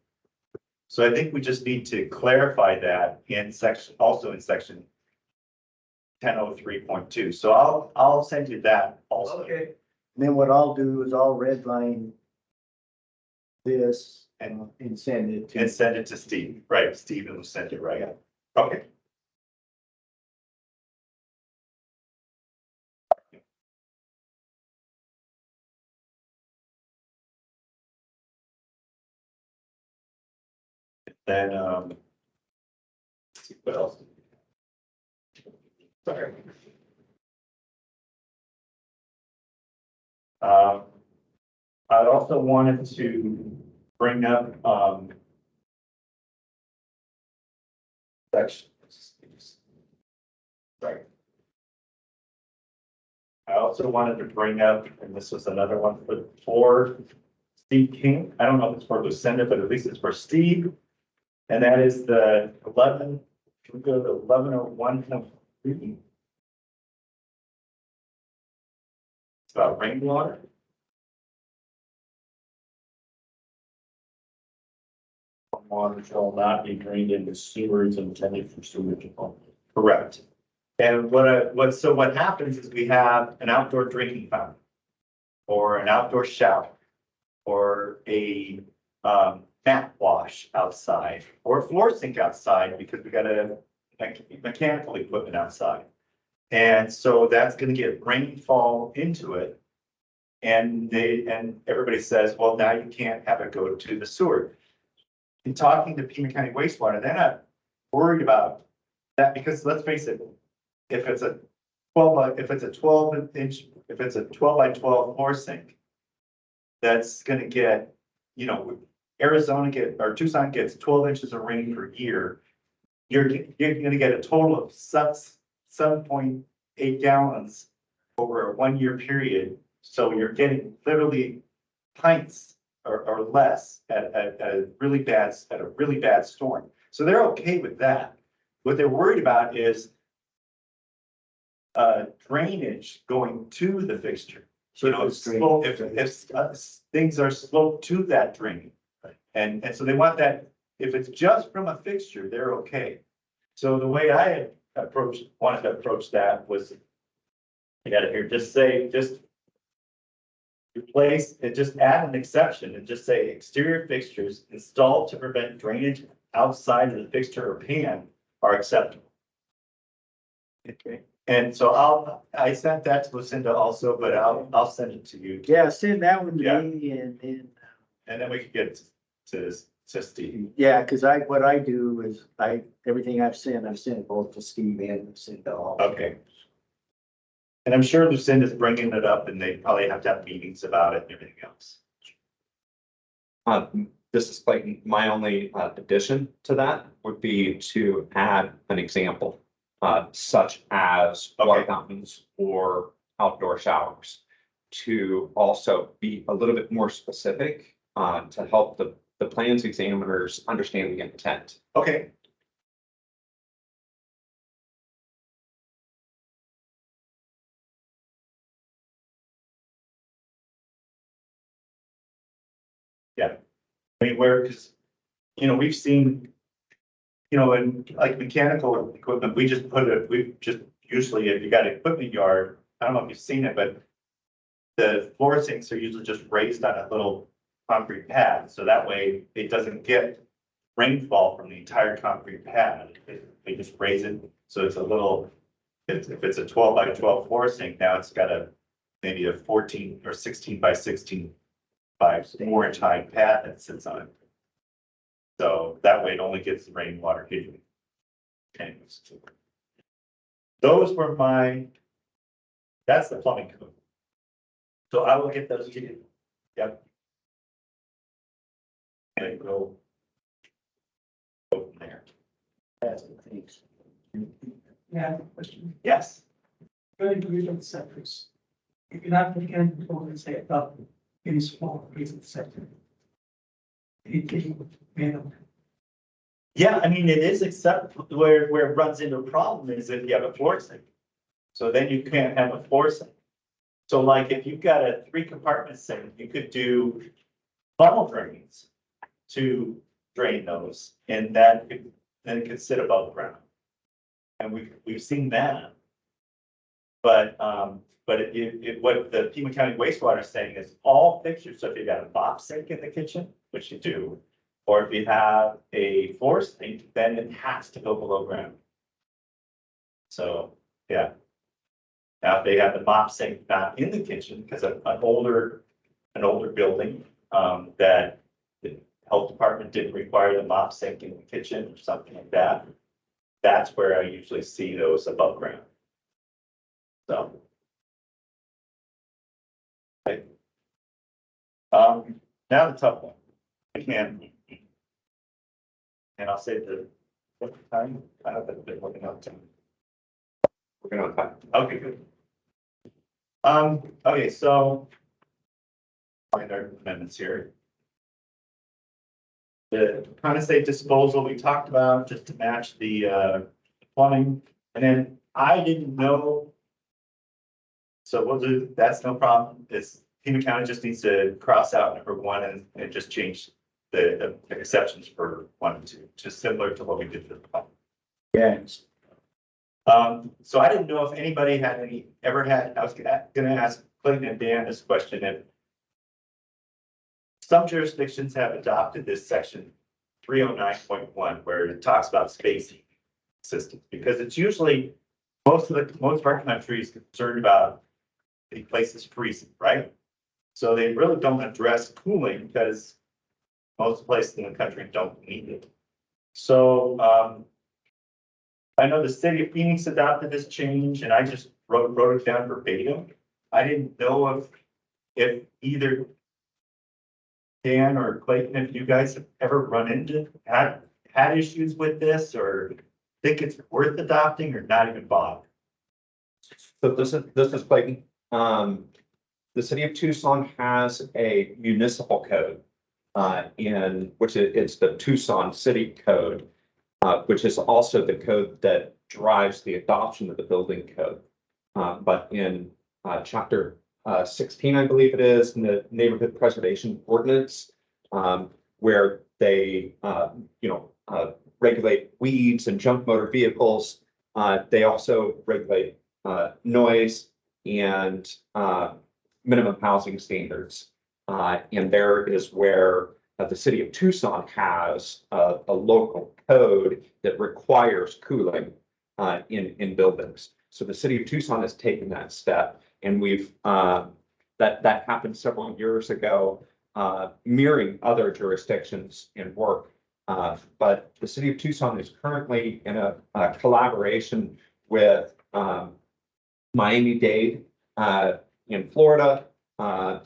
So I think we just need to clarify that in section, also in section 1003.2. So I'll send you that also. Okay, Then what I'll do is I'll redline this and send it to. And send it to Steve, right? Steven will send it, right? Okay. Then, let's see what else. Sorry. I also wanted to bring up, sections. Sorry. I also wanted to bring up, and this was another one for Steve King. I don't know if it's for Lucinda, but at least it's for Steve. And that is the 11, can we go to 1101.3? It's about rainwater. Water shall not be drained into sewers intended for sewage only. Correct. And what happens is we have an outdoor drinking fountain or an outdoor shower or a mat wash outside or a floor sink outside because we got a mechanical equipment outside. And so that's going to get rainfall into it. And everybody says, well, now you can't have it go to the sewer. In talking to Pima County wastewater, they're not worried about that because let's face it, if it's a 12 by 12 floor sink, that's gonna get, Tucson gets 12 inches of rain per year. You're gonna get a total of 7.8 gallons over a 1 year period. So you're getting literally pints or less at a really bad storm. So they're okay with that. What they're worried about is drainage going to the fixture. If things are sloped to that drain. And so they want that, if it's just from a fixture, they're okay. So the way I wanted to approach that was, I got it here, just replace and just add an exception and just say exterior fixtures installed to prevent drainage outside of the fixture or pan are acceptable. Okay. And so I sent that to Lucinda also, but I'll send it to you. Yeah, send that one Yeah. to me and And then we can get to Steve. yeah, because what I do is everything I've sent both to Steve and Lucinda all. Okay. And I'm sure Lucinda's bringing it up and they probably have to have meetings about it and everything else. This is Clayton. My only addition to that would be to add an example, such as water fountains or outdoor showers, to also be a little bit more specific to help the plans examiners understand the intent. Okay. Yeah, I mean, because, we've seen, in like mechanical equipment, we just usually, if you got an equipment yard, I don't know if you've seen it, but the floor sinks are usually just raised on a little concrete pad, so that way it doesn't get rainfall from the entire concrete pad. They just raise it, so it's a little, if it's a 12 by 12 floor sink, now it's got maybe a 14 or 16 by 16 by 4 inch high pad that sits on it. So that way it only gets the rainwater hitting. Anyways. Those were that's the plumbing code. So I will get those to you. Yep. And go from there. That's the things. yeah, question. Yes. Very good of sectors. If you're not looking at the and say about any small piece of the sector. Yeah, I mean, it is, except where it runs into a problem is if you have a floor sink. So then you can't have a floor sink. So like if you've got a 3-compartment sink, you could do funnel drains to drain those, and then it could sit above ground. And we've seen that. But what the Pima County wastewater is saying is all fixtures, so if you got a mop sink in the kitchen, which you do, or if you have a floor sink, then it has to go below ground. So, yeah. Now, if they have the mop sink not in the kitchen, because an older building, that the health department didn't require the mop sink in the kitchen or something like that, that's where I usually see those above ground. So. Okay. Now the tough one. And I'll say what time, I haven't been looking up time. We're gonna unpack. Okay, good. Okay, so. Find our amendments here. The condensate disposal we talked about, just to match the plumbing, and then I didn't know. So we'll do, that's no problem, it's Pima County just needs to cross out number 1 and just change the exceptions for 1 and 2, just similar to what we did for the plumbing. Yes. So I didn't know if anybody had I was gonna ask Clayton and Dan this question, if some jurisdictions have adopted this section 309.1, where it talks about spacing systems, because it's usually most of our country is concerned about the places freezing, right? So they really don't address cooling because most places in the country don't need it. So, I know the city of Phoenix adopted this change, and I just wrote it down verbatim. I didn't know if either Dan or Clayton, if you guys have ever run into, had issues with this, or think it's worth adopting, or not even bother. So this is Clayton. The city of Tucson has a municipal code, in which it's the Tucson City Code, which is also the code that drives the adoption of the building code. But in chapter 16, I believe it is, in the neighborhood preservation ordinance, where they, regulate weeds and junk motor vehicles. They also regulate noise and minimum housing standards. And there is where the city of Tucson has a local code that requires cooling in buildings. So the city of Tucson has taken that step, and we've that happened several years ago, mirroring other jurisdictions in work. But the city of Tucson is currently in a collaboration with Miami-Dade in Florida,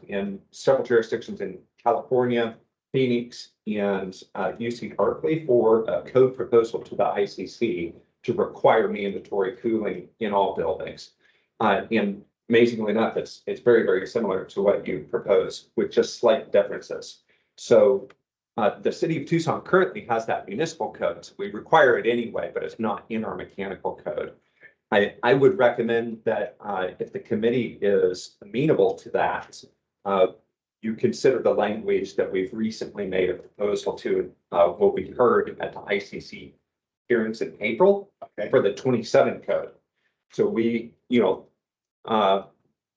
in several jurisdictions in California, Phoenix, and UC Berkeley for a code proposal to the ICC to require mandatory cooling in all buildings. And amazingly enough, it's very, very similar to what you propose, with just slight differences. So the city of Tucson currently has that municipal code. So we require it anyway, but it's not in our mechanical code. I would recommend that if the committee is amenable to that, you consider the language that we've recently made a proposal to, what we heard at the ICC hearings in April for the 27 code. So we,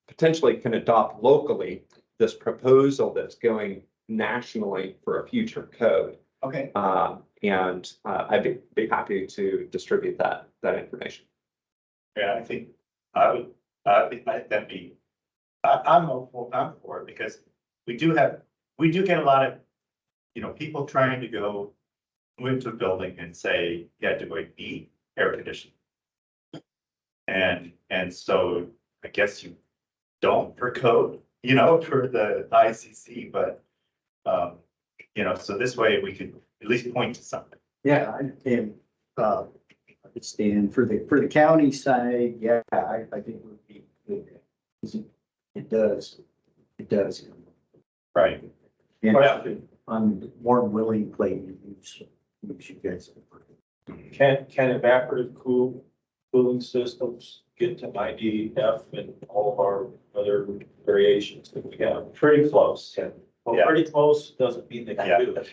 potentially can adopt locally this proposal that's going nationally for a future code. Okay. And I'd be happy to distribute that information. Yeah, I think that'd be, I'm for it, because we do get a lot of, people trying to go into a building and say, yeah, do I need air conditioning? And so I guess you don't for code, for the ICC, but, so this way we could at least point to something. Yeah, and, stand for the county side, yeah, I think it would be good. It does. Right. And Yeah. I'm more than willing, Clayton, to use you guys. Can evaporative cooling systems get to IDF and all of our other variations that we have. Pretty close. Well, Yeah. pretty close doesn't mean they can do it.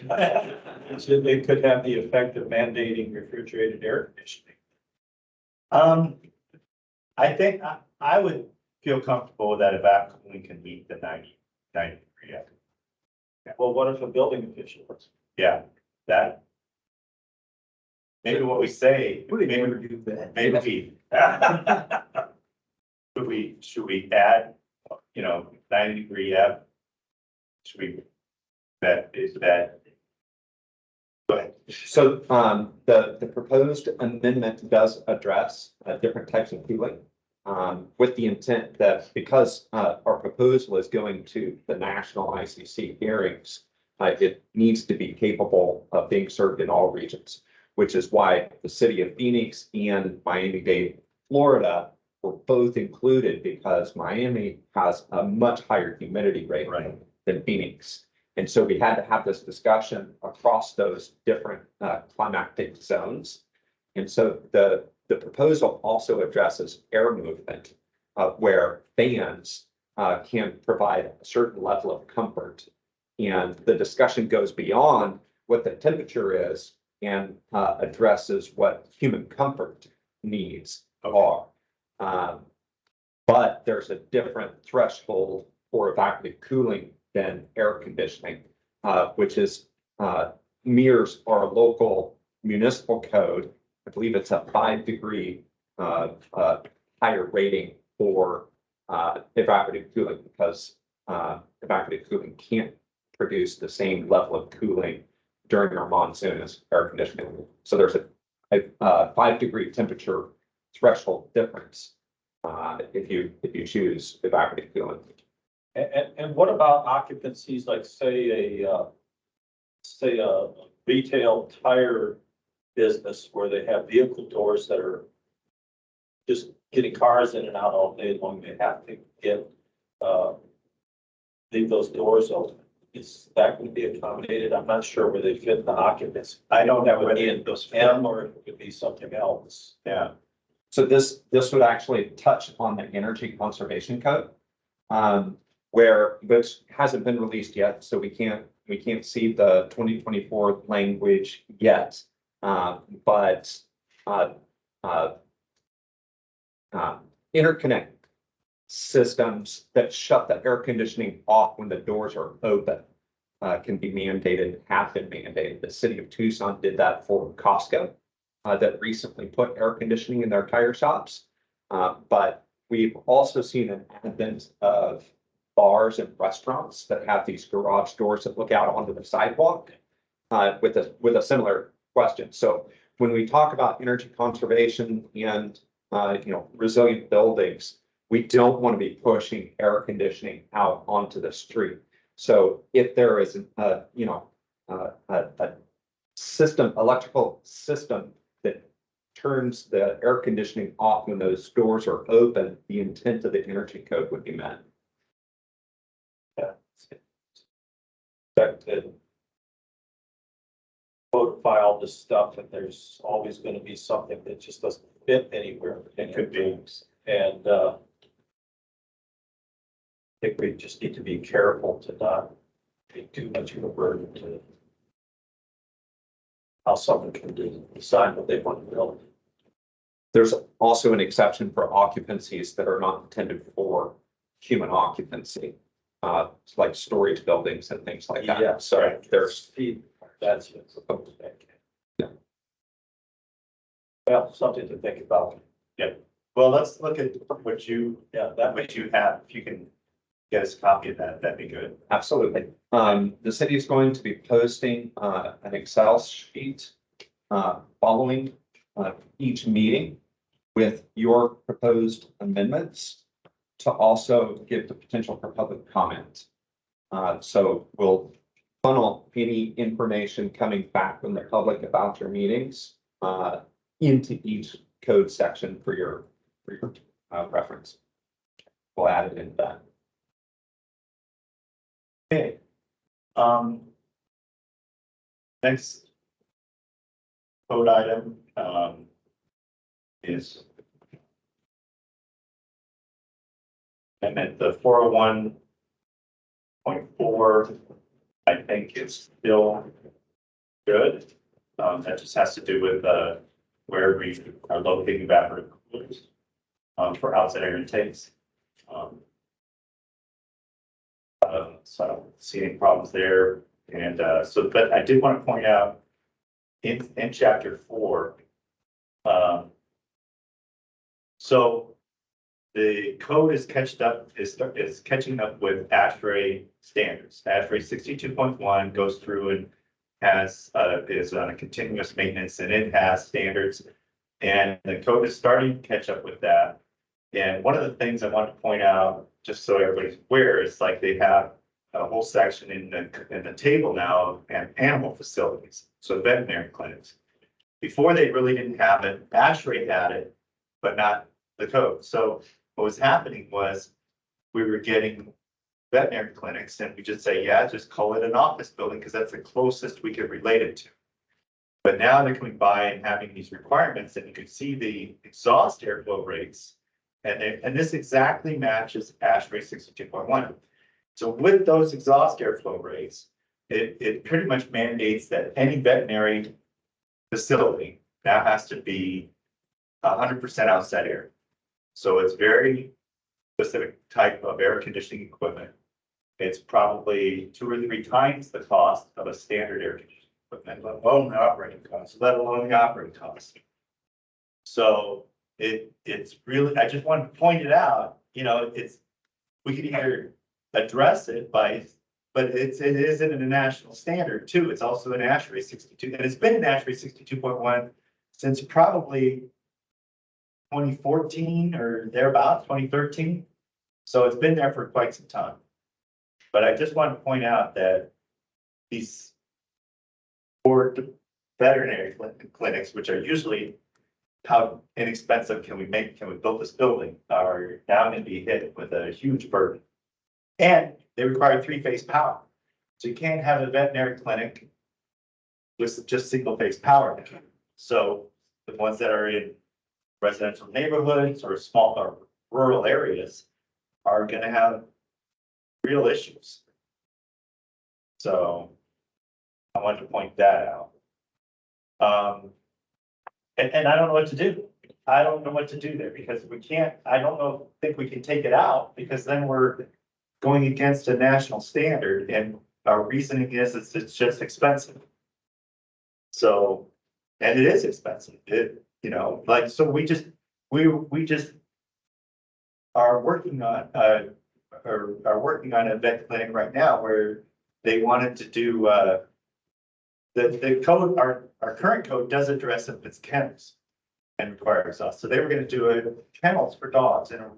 It could have the effect of mandating refrigerated air conditioning. I think I would feel comfortable with that if that cooling can meet the 90 degree. Well, what if a building official? Yeah, that. Maybe what we say, maybe do that. maybe should we add, 90 degree F? Should we, that? Go ahead. So, the proposed amendment does address, different types of cooling. With the intent that because, our proposal is going to the national ICC hearings, it needs to be capable of being served in all regions, which is why the city of Phoenix and Miami-Dade, Florida were both included because Miami has a much higher humidity rate than Phoenix. And so we had to have this discussion across those different climatic zones. And so the proposal also addresses air movement, where fans can provide a certain level of comfort. And the discussion goes beyond what the temperature is and addresses what human comfort needs are. But there's a different threshold for evaporative cooling than air conditioning, which is mirrors our local municipal code. I believe it's a 5 degree higher rating for evaporative cooling because evaporative cooling can't produce the same level of cooling during our monsoon as air conditioning. So there's a 5 degree temperature threshold difference if you choose evaporative cooling. And what about occupancies, like say a retail tire business where they have vehicle doors that are just getting cars in and out all day long, they have to leave those doors open. Is that going to be accommodated? I'm not sure where they fit in the occupants. I don't know That would be in those M or it could be something else. Yeah. So this would actually touch on the energy conservation code, which hasn't been released yet, so we can't see the 2024 language yet. But interconnect systems that shut the air conditioning off when the doors are open can be mandated, have been mandated. The city of Tucson did that for Costco that recently put air conditioning in their tire shops. But we've also seen an advent of bars and restaurants that have these garage doors that look out onto the sidewalk with a similar question. So when we talk about energy conservation and resilient buildings, we don't want to be pushing air conditioning out onto the street. So if there is a electrical system that turns the air conditioning off when those doors are open, the intent of the energy code would be met. Yeah. That could codify all this stuff, and there's always going to be something that just doesn't fit anywhere. It could be. And I think we just need to be careful to not be too much of a burden to how someone can decide what they want to build. There's also an exception for occupancies that are not intended for human occupancy, like storage buildings and things like that. Yeah, So right. there's, That's it. Yeah. Well, something to think about. Well, let's look at what you have. If you can get us a copy of that, that'd be good. absolutely. The city is going to be posting an Excel sheet following each meeting with your proposed amendments to also give the potential for public comment. So we'll funnel any information coming back from the public about your meetings into each code section for your reference. We'll add it into that. Okay. Next code item is And then the 401.4, I think is still good. That just has to do with, where we are locating evaporative coolers, for outside air intakes. So I don't see any problems there. And, but I did want to point out in chapter 4, so the code is catching up with ASHRAE standards. ASHRAE 62.1 goes through and is on a continuous maintenance, and it has standards. And the code is starting to catch up with that. And one of the things I want to point out, just so everybody's aware, is like they have a whole section in the table now and animal facilities, so veterinary clinics. Before they really didn't have it, ASHRAE had it, but not the code. So what was happening was we were getting veterinary clinics and we just say, yeah, just call it an office building because that's the closest we could relate it to. But now they're coming by and having these requirements, and you can see the exhaust airflow rates. And this exactly matches ASHRAE 62.1. So with those exhaust airflow rates, it pretty much mandates that any veterinary facility now has to be 100% outside air. So it's very specific type of air conditioning equipment. It's probably 2 or 3 times the cost of a standard air conditioning equipment, let alone the operating cost, So it's really, I just wanted to point it out, you know, we could either address it but it isn't a national standard too. It's also an ASHRAE 62, and it's been an ASHRAE 62.1 since probably 2014 or thereabouts, 2013. So it's been there for quite some time. But I just want to point out that these 4 veterinary clinics, which are usually how inexpensive can we build this building, are now going to be hit with a huge burden. And they require 3-phase power. So you can't have a veterinary clinic with just single-phase power. So the ones that are in residential neighborhoods or small or rural areas are going to have real issues. So I wanted to point that out. And I don't know what to do. I don't know what to do there because we can't, think we can take it out because then we're going against a national standard, and our reasoning is it's just expensive. So, and it is expensive. So we just are working on a vet clinic right now where they wanted to do the code, our current code does address if it's kennels and requires us. So they were going to do kennels for dogs in a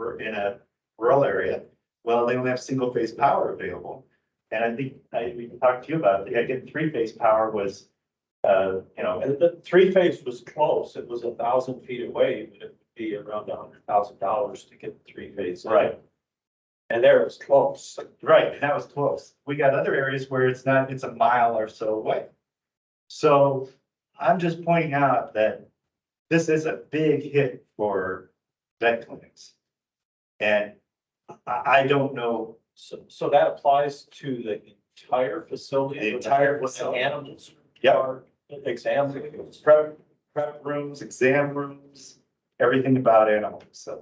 rural area. Well, they only have single-phase power available. And I think we talked to you about it. Getting 3-phase power was, And the 3-phase was close. It was 1,000 feet away, but it would be around $100,000 to get the 3-phase. right. And there it was close. Right, and that was close. We got other areas where it's not, it's a mile or so away. So I'm just pointing out that this is a big hit for vet clinics. And I don't know. So that applies to the entire facility? The entire with the facility. animals? Yep. Are exam rooms? Prep rooms, exam rooms, everything about animals. So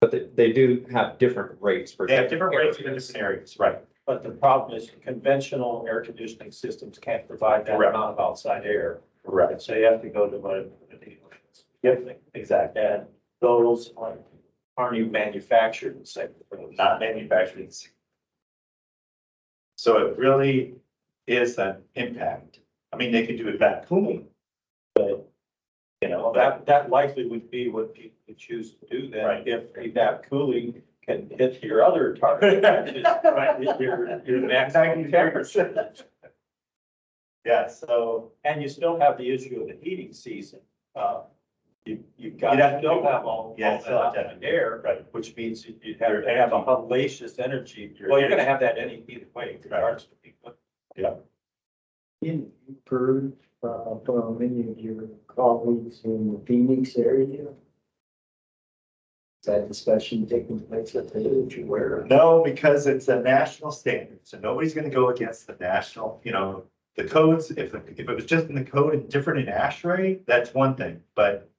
But they do have different rates for. they have different rates in different areas, right? But the problem is conventional air conditioning systems can't provide that Correct. amount of outside air. Right. So you have to go to a. Yep, exactly. And those aren't even manufactured in St. Louis. Not manufacturing. So it really is an impact. I mean, they could do it back cooling, but That likely would be what people would choose to do then, Right. if evap cooling can hit your other target. which is, right, your maximum temperature. Yeah, so And you still have the issue of the heating season. You've got You'd have to to still do- have all yeah, that still have to outside air, right. which means you'd have a hellacious energy. Well, you're gonna have that either way, regardless of people. You've heard from many of your colleagues in the Phoenix area that discussion taking place at the age where? No, because it's a national standard, so nobody's gonna go against the national, the codes, if it was just in the code and different in ASHRAE, that's one thing, but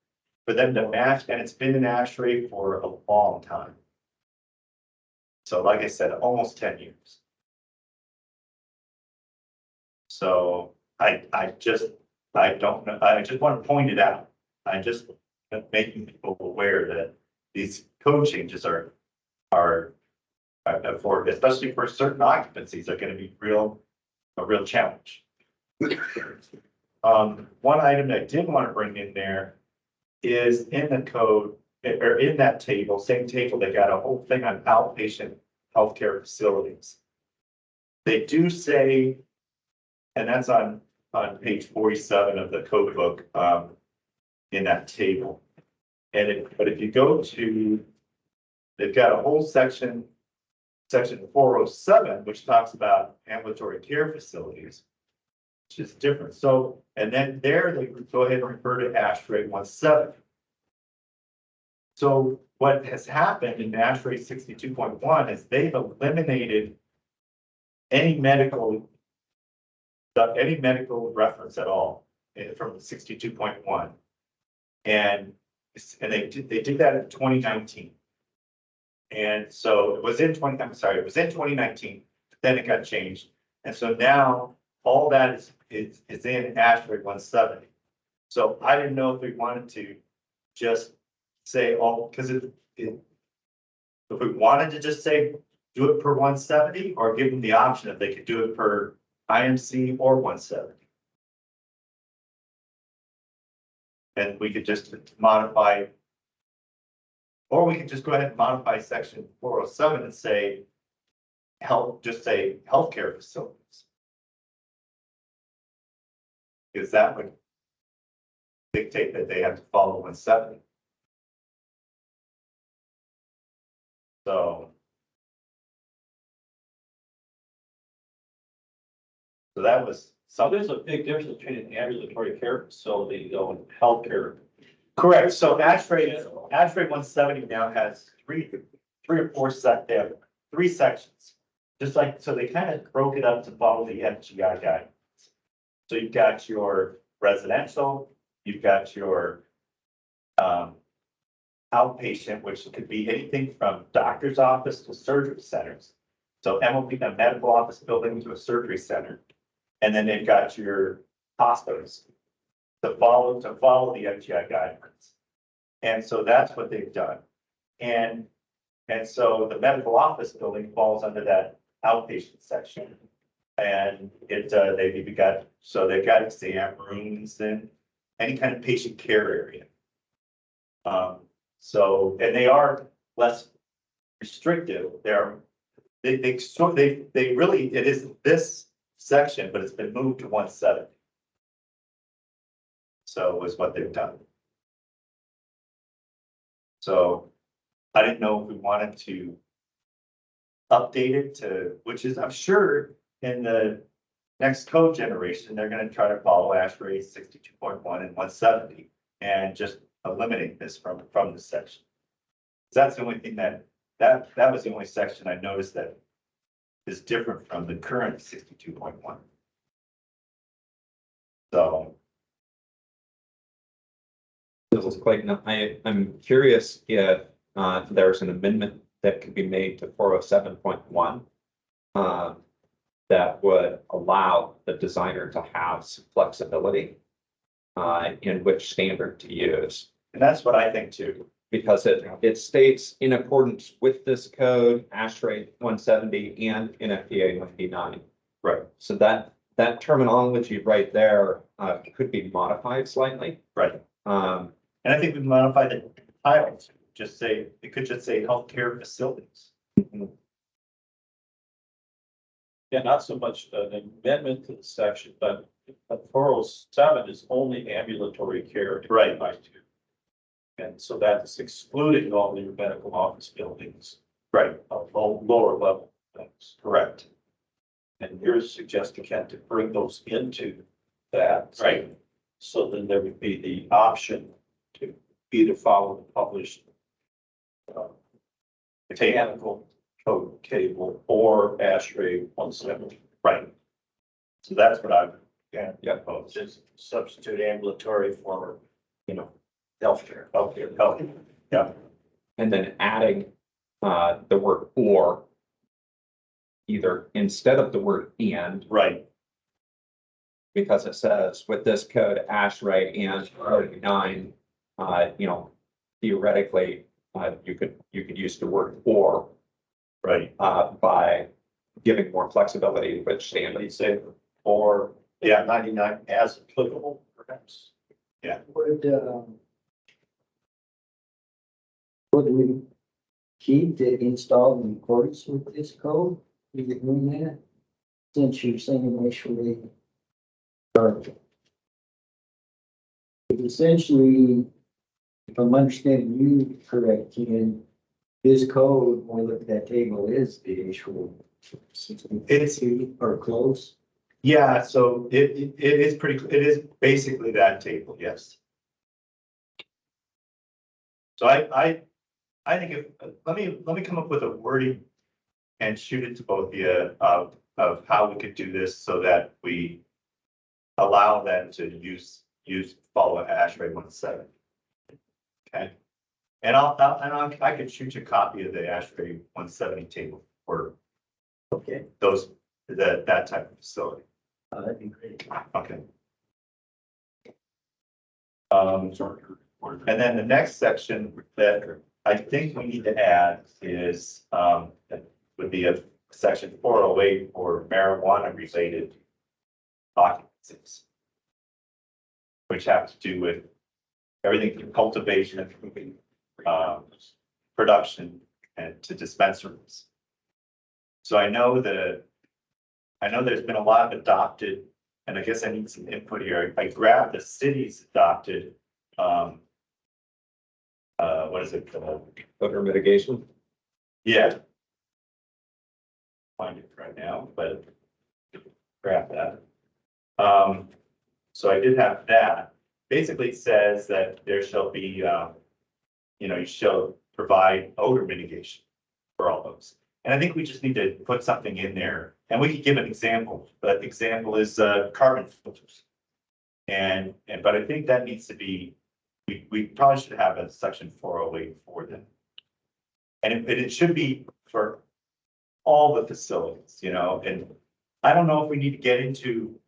for them to match, and it's been in ASHRAE for a long time. So like I said, almost 10 years. So I don't know, I just want to point it out. I'm just making people aware that these code changes are for, especially for certain occupancies, are gonna be a real challenge. One item that I did want to bring in there is in the code, or in that table, same table, they got a whole thing on outpatient healthcare facilities. They do say, and that's on page 47 of the code book, in that table. But if you go to, they've got a whole section 407, which talks about ambulatory care facilities, which is different. So, and then there they go ahead and refer to ASHRAE 170. So what has happened in ASHRAE 62.1 is they've eliminated any medical reference at all from 62.1. And they did that in 2019. And so it was in 2019, but then it got changed. And so now all that is in ASHRAE 170. So I didn't know if we wanted to just say all, because if we wanted to just say, do it per 170, or give them the option if they could do it per IMC or 170. And we could just modify, or we could just go ahead and modify section 407 and say, just say healthcare facilities. Because that would dictate that they have to follow 170. So that was. So there's a big difference between an ambulatory care facility and healthcare. Correct. So ASHRAE 170 now has three or four they have three sections. Just like, so they kind of broke it up to follow the FGI guidelines. So you've got your residential, you've got your outpatient, which could be anything from doctor's office to surgery centers. So MOP, a medical office building to a surgery center. And then they've got your hospitals to follow the FGI guidelines. And so that's what they've done. And so the medical office building falls under that outpatient section. And they've even got, so they've got exam rooms and any kind of patient care area. So, and they are less restrictive. They really, it is this section, but it's been moved to 170. So is what they've done. So I didn't know if we wanted to update it to, which is, I'm sure in the next code generation, they're going to try to follow ASHRAE 62.1 and 170 and just eliminate this from this section. That's the only thing that was the only section I noticed that is different from the current 62.1. So. This is Clayton. I'm curious if there's an amendment that could be made to 407.1 that would allow the designer to have some flexibility in which standard to use. And that's what I think too. Because it states in accordance with this code, ASHRAE 170 and NFPA 189. Right. So that terminology right there could be modified slightly. Right. And I think we modify the title to just say, it could just say healthcare facilities. Yeah, not so much an amendment to the section, but 407 is only ambulatory care. Right. And so that's excluding all your medical office buildings. Right. Of lower level things. Correct. And you're suggesting, Ken, to bring those into that. Right. So then there would be the option to either follow the published mechanical code table or ASHRAE 170. Right. So that's what I've, Yeah. proposed, is substitute ambulatory for, healthcare. Yeah, And then adding the word or either instead of the word and, right, because it says with this code, ASHRAE and 39, theoretically, you could use the word or right. by giving more flexibility with What do standards. you say? Or, yeah, 99 as applicable, perhaps. Would we keep it installed in accordance with this code? Is it doing that? Since you're saying initially. Essentially, if I'm understanding you correct, Ken, this code, when we look at that table, is the actual. It's- or close. Yeah, so it is it is basically that table, yes. So I think let me come up with a wording and shoot it to both of you of how we could do this so that we allow them to follow ASHRAE 170. Okay. And I could shoot you a copy of the ASHRAE 170 table for Okay, that type of facility. that'd be great. Okay. And then the next section that I think we need to add is, would be a section 408 for marijuana related occupancies. Which have to do with everything from cultivation, production and to dispensaries. So I know there's been a lot of adopted, and I guess I need some input here. I grabbed the city's adopted, what is it called? Odor mitigation. Yeah. Find it right now, but grab that. So I did have that. Basically it says that there shall be, you shall provide odor mitigation for all those. And I think we just need to put something in there, and we could give an example, but the example is carbon filters. But I think that needs to be, we probably should have a section 408 for them. And it should be for all the facilities, and I don't know if we need to get into.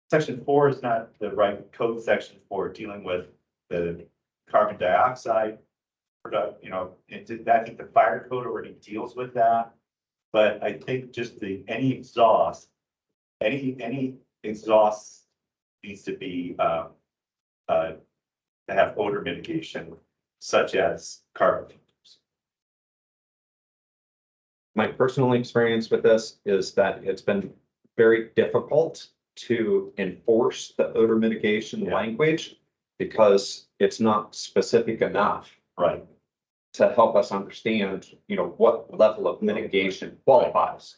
Section 4 is not the right code section for dealing with the carbon dioxide. I think the fire code already deals with that. But I think just any exhaust needs to be, to have odor mitigation, such as carbon filters. My personal experience with this is that it's been very difficult to enforce the odor mitigation Yeah. language because it's not specific enough Right. to help us understand, what level of mitigation qualifies.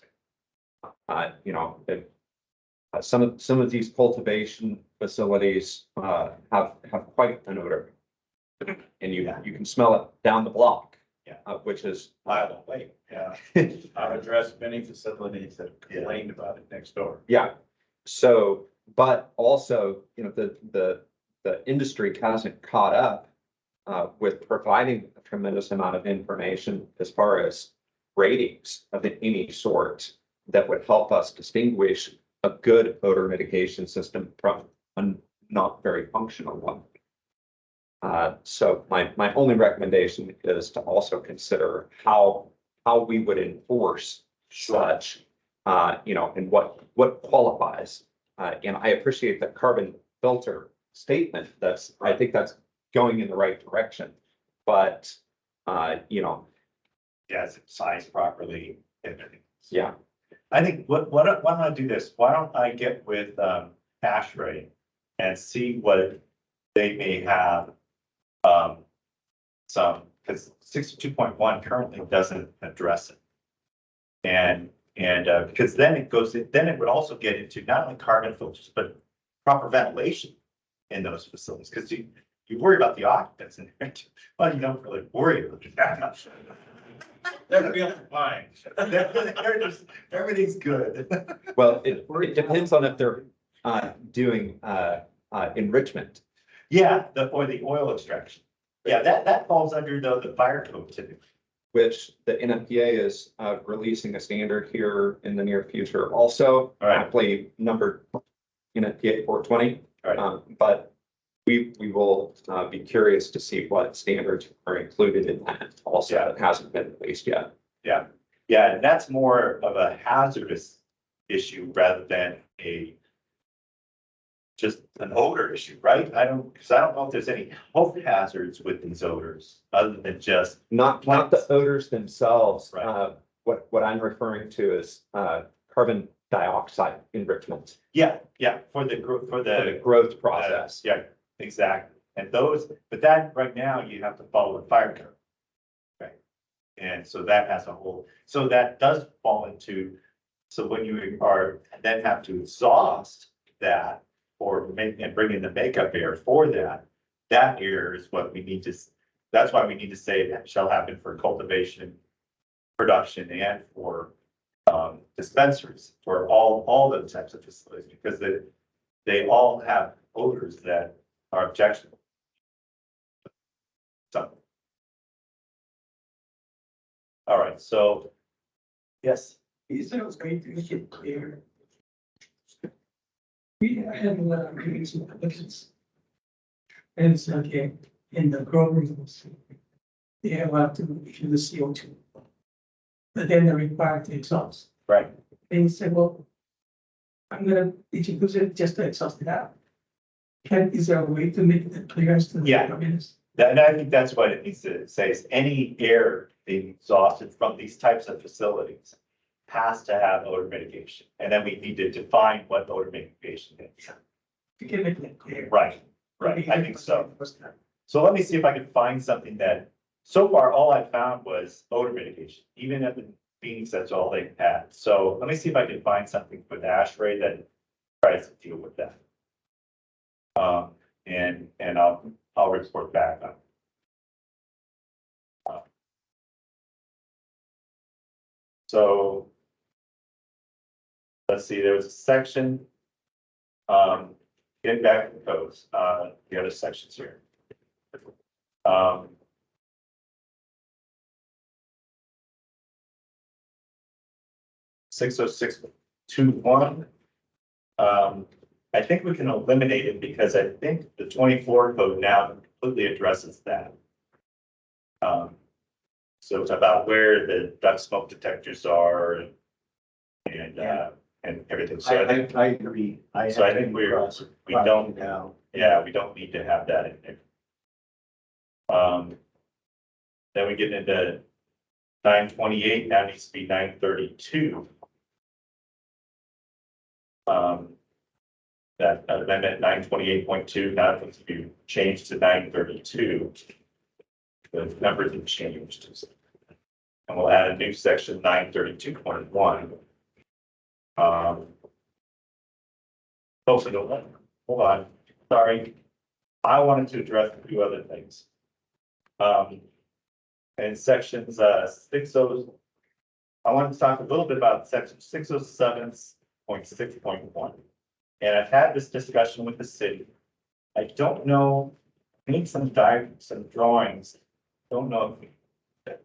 Some of these cultivation facilities have quite an odor. And you can smell it down the block. Yeah. Which is, I don't wait, yeah. I've addressed many facilities that complained about it next door. yeah. So, but also, the industry hasn't caught up with providing a tremendous amount of information as far as ratings of any sort that would help us distinguish a good odor mitigation system from a not very functional one. So my only recommendation is to also consider how we would enforce such, and what qualifies. And I appreciate the carbon filter statement. I think that's going in the right direction. But, Yeah, it's sized properly. yeah, I think why don't I do this? Why don't I get with ASHRAE and see what they may have because 62.1 currently doesn't address it. And because then it would also get into not only carbon filters, but proper ventilation in those facilities. Because You worry about the occupants in there, but you don't really worry about that. They're feeling fine. They're just, everything's good. Well, it depends on if they're doing enrichment. Yeah, or the oil extraction. Yeah, that falls under the fire code typically. Which the NFPA is releasing a standard here in the near future also, All right. aptly numbered NFPA 420. All right. But we will be curious to see what standards are included in that also. Yeah. That hasn't been released yet. Yeah, yeah, and that's more of a hazardous issue rather than just an odor issue, right? Because I don't know if there's any health hazards with these odors other than just. Not the odors themselves. Right. What I'm referring to is carbon dioxide enrichment Yeah, for the for the growth process. Yeah, exactly. And but that right now you have to follow the fire code. Right. And so that has so that does fall into, so when you are then have to exhaust that or bring in the makeup air for that air is what we need to, that's why we need to say it shall happen for cultivation, production, and for dispensaries, for all those types of facilities, because they all have odors that are objectionable. So. All right, so, yes. He said it was going to make it clear. We had a lot of meetings with applicants. And it's okay, in the grow rooms, they have to issue the CO2. But then they're required to exhaust. Right. And he said, well, did you use it just to exhaust it out? Is there a way to make it clear as to the Yeah. comments? And I think that's what it needs to say, is any air being exhausted from these types of facilities has to have odor mitigation. And then we need to define what odor mitigation is. You can make it clear. Right, I think so. So let me see if I can find something that, so far, all I found was odor mitigation, even at the Phoenix, that's all they had. So let me see if I can find something with ASHRAE that tries to deal with that. And I'll report back on. So let's see, there was a section. Getting back to the codes, the other sections here. 60621. I think we can eliminate it because I think the 24 code now completely addresses that. So it's about where the duct smoke detectors are and everything. So I agree. So I think we don't, now. yeah, we don't need to have that in there. Then we get into 928, now needs to be 932. That amendment 928.2 now needs to be changed to 932. The numbers have changed. And we'll add a new section 932.1. Hold on, sorry. I wanted to address a few other things. And sections 60, I wanted to talk a little bit about section 607.6.1. And I've had this discussion with the city. I don't know, I need some drawings. Don't know if.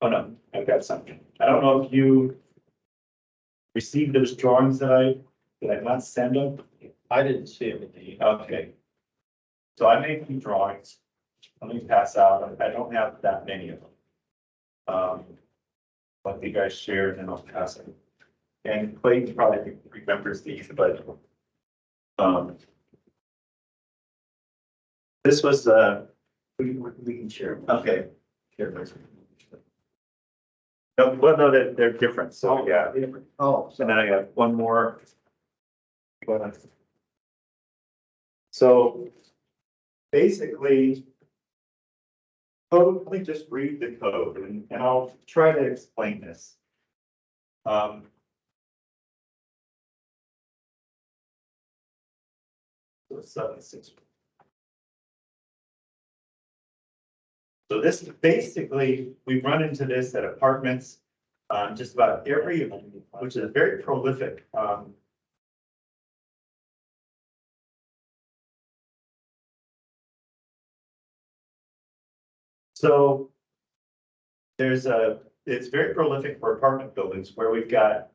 Oh no, I've got something. I don't know if you received those drawings did I not send them? I didn't see everything. Okay. So I made some drawings. Let me pass out. I don't have that many of them. Let you guys share and then I'll pass it. And Clayton probably remembers these, but this was We can share. okay. Here, no, well, no, they're different. So yeah. Oh, And then I got one more. So basically, let me just read the code and I'll try to explain this. So it's 76. So this is basically, we run into this at apartments, just about every, which is very prolific. So it's very prolific for apartment buildings where we've got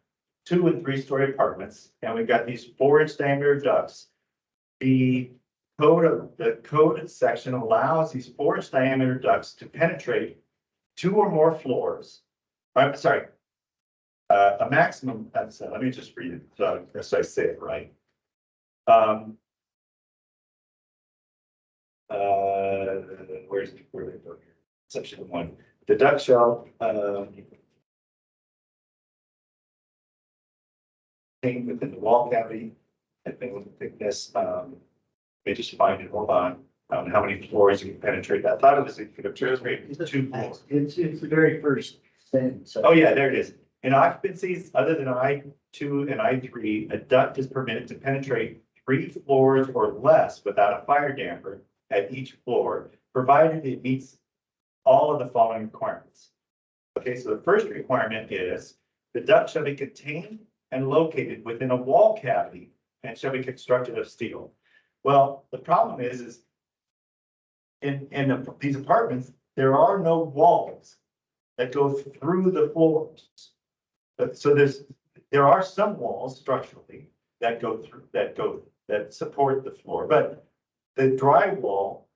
2 and 3 story apartments, and we've got these 4-inch diameter ducts. The code section allows these 4-inch diameter ducts to penetrate 2 or more floors. I'm sorry, a maximum, let me just read it, so I say it right. Where they go here? Section 1, the duct shall, contained within the wall cavity, and then thickness, they just find it, hold on, how many floors you can penetrate that. I thought it was, it could have penetrated 2 floors. It's the very first sentence. Oh, yeah, there it is. In occupancies other than I2 and I3, a duct is permitted to penetrate 3 floors or less without a fire damper at each floor, provided it meets all of the following requirements. Okay, so the first requirement is the duct shall be contained and located within a wall cavity and shall be constructed of steel. Well, the problem is in these apartments, there are no walls that go through the floors. But so there are some walls structurally that go through, that support the floor, but the drywall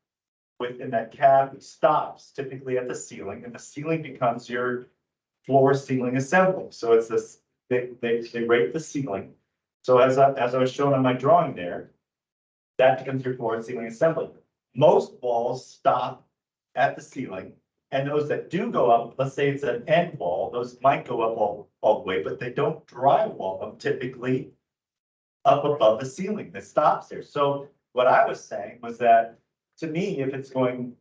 within that cavity stops typically at the ceiling, and the ceiling becomes your floor ceiling assembly. So it's this, they rate the ceiling. So as I was showing on my drawing there, that becomes your floor and ceiling assembly. Most walls stop at the ceiling, and those that do go up, let's say it's an end wall, those might go up all the way, but they don't drywall them typically up above the ceiling that stops there. So what I was saying was that, to me, if it's going,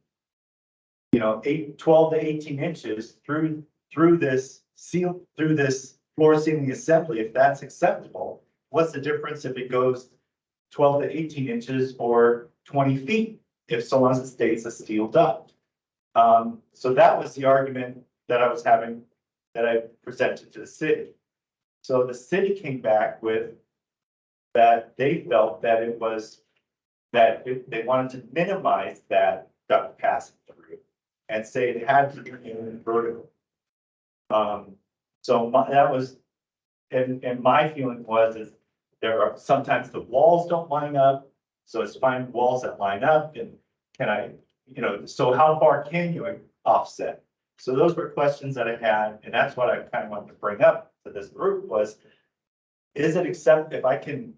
12 to 18 inches through this floor ceiling assembly, if that's acceptable, what's the difference if it goes 12 to 18 inches or 20 feet, if so long as it stays a steel duct? So that was the argument that I was having, that I presented to the city. So the city came back with that they felt that it was, that they wanted to minimize that duct passing through and say it had to be in vertical. So that was, and my feeling was, is there are sometimes the walls don't line up. So it's find walls that line up, and can I, so how far can you offset? So those were questions that I had, and that's what I kind of wanted to bring up to this group was, is it accept if I can,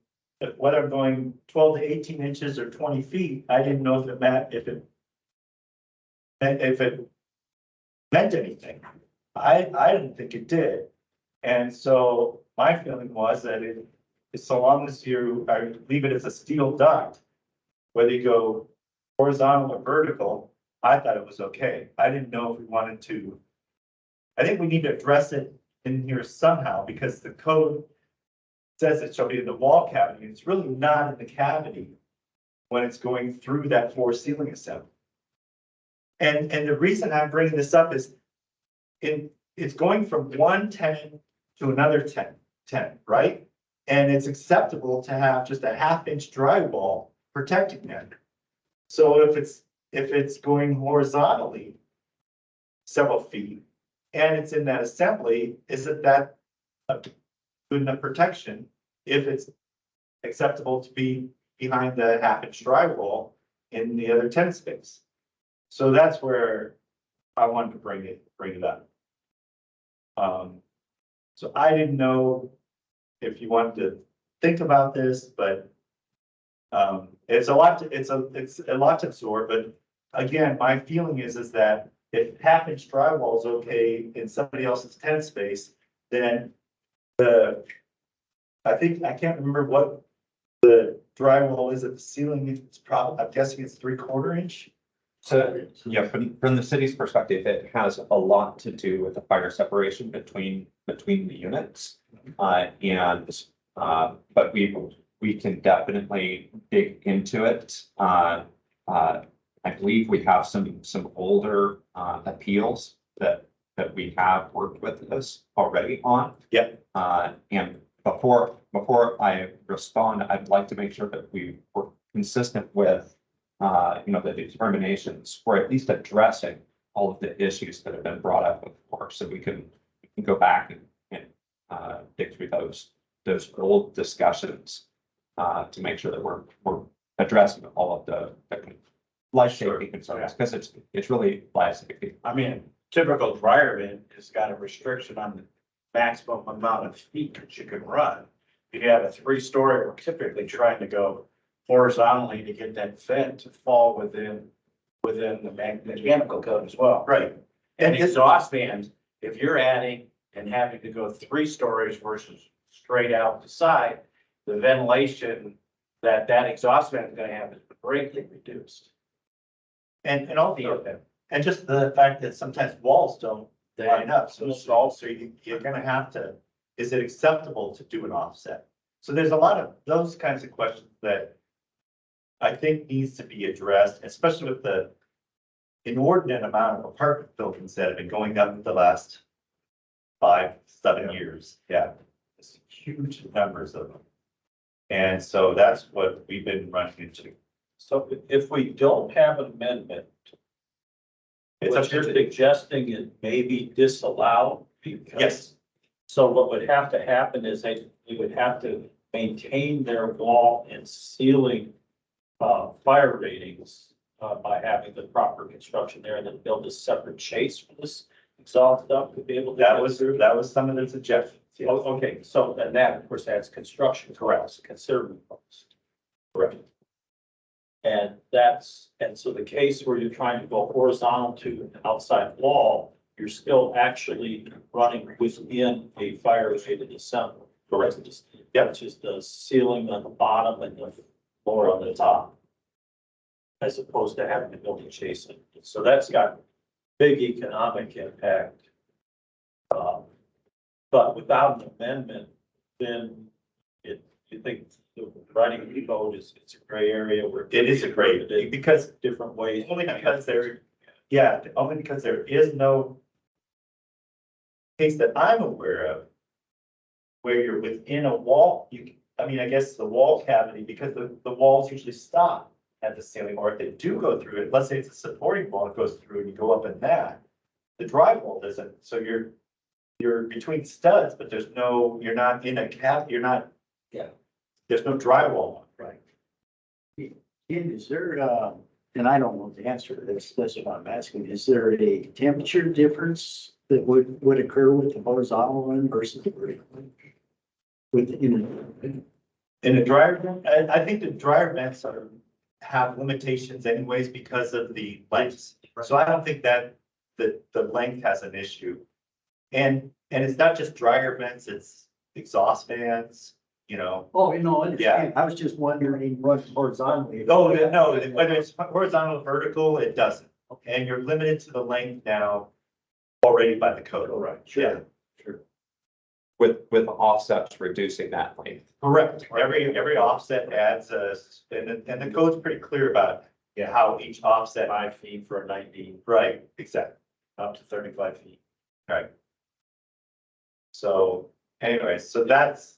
whether I'm going 12 to 18 inches or 20 feet, I didn't know if it meant, if it meant anything. I didn't think it did. And so my feeling was that so long as I leave it as a steel duct, whether you go horizontal or vertical, I thought it was okay. I didn't know if we wanted to. I think we need to address it in here somehow, because the code says it shall be in the wall cavity. It's really not in the cavity when it's going through that floor ceiling assembly. And the reason I'm bringing this up is it's going from one tenant to another tenant, right? And it's acceptable to have just a 1/2-inch drywall protecting that. So if it's going horizontally several feet and it's in that assembly, isn't that good enough protection if it's acceptable to be behind the 1/2-inch drywall in the other tenant space? So that's where I wanted to bring it up. So I didn't know if you wanted to think about this, but it's a lot to absorb. But again, my feeling is that if 1/2-inch drywall is okay in somebody else's tenant space, then I can't remember what the drywall is at the ceiling. It's probably, I'm guessing it's 3/4 inch. So, yeah, from the city's perspective, it has a lot to do with the fire separation between the units. But we we can definitely dig into it. I believe we have some older, appeals that we have worked with us already on. Yep. And before I respond, I'd like to make sure that we were consistent with, the determinations, or at least addressing all of the issues that have been brought up before, so we can go back and dig through those old discussions, to make sure that we're addressing all of the life safety concerns, because it's really life safety. I mean, typical dryer vent has got a restriction on the maximum amount of feet that you can run. If you have a 3-story, we're typically trying to go horizontally to get that vent to fall within the mechanical code as well. Right. And exhaust fans, if you're adding and having to go 3 stories versus straight out the side, the ventilation that exhaust fan is gonna have is greatly reduced. And also, and just the fact that sometimes walls don't line up, so you're gonna have to, is it acceptable to do an offset? So there's a lot of those kinds of questions that I think needs to be addressed, especially with the inordinate amount of apartment buildings that have been going up the last 5-7 years. Yeah, it's huge numbers of them. And so that's what we've been running into. So if we don't have an amendment, It's what up you're to, suggesting is maybe disallow? Because- yes, So what would have to happen is they would have to maintain their wall and ceiling fire ratings by having the proper construction there, and then build a separate chase for this exhaust stuff to be able to. that get was, through. that was some of the suggestions. yes. Oh, okay, so and that, of course, adds construction costs, considerable cost. Correct. And so the case where you're trying to go horizontal to an outside wall, you're still actually running within a fire rated assembly. Correct. Yep. Which is the ceiling on the bottom and the floor on the top. As opposed to having to build a chase it. So that's got big economic impact. But without an amendment, then you think the writing of the code it's a gray area where. It is a great, because Different ways. only because only because there is no case that I'm aware of where you're within a wall, I guess the wall cavity, because the walls usually stop at the ceiling, or if they do go through it, let's say it's a supporting wall, it goes through and you go up in that. The drywall doesn't, so you're between studs, but you're not in a cap, there's no drywall. Right. Is there, and I don't know the answer to this, that's what I'm asking, is there a temperature difference that would occur with the horizontal one versus the vertical one? In a dryer vent, I think the dryer vents have limitations anyways because of the lengths. So I don't think that the length has an issue. And it's not just dryer vents, it's exhaust fans, Oh, Yeah. I was just wondering what horizontally. No, whether it's horizontal or vertical, it doesn't. And you're limited to the length now already by the code. Oh, right, Yeah, sure. With offsets reducing that length. correct. Every offset adds and the code's pretty clear about how each offset. 5 feet for a 19, Right, exactly. up to 35 feet. Right. So anyways, so that's,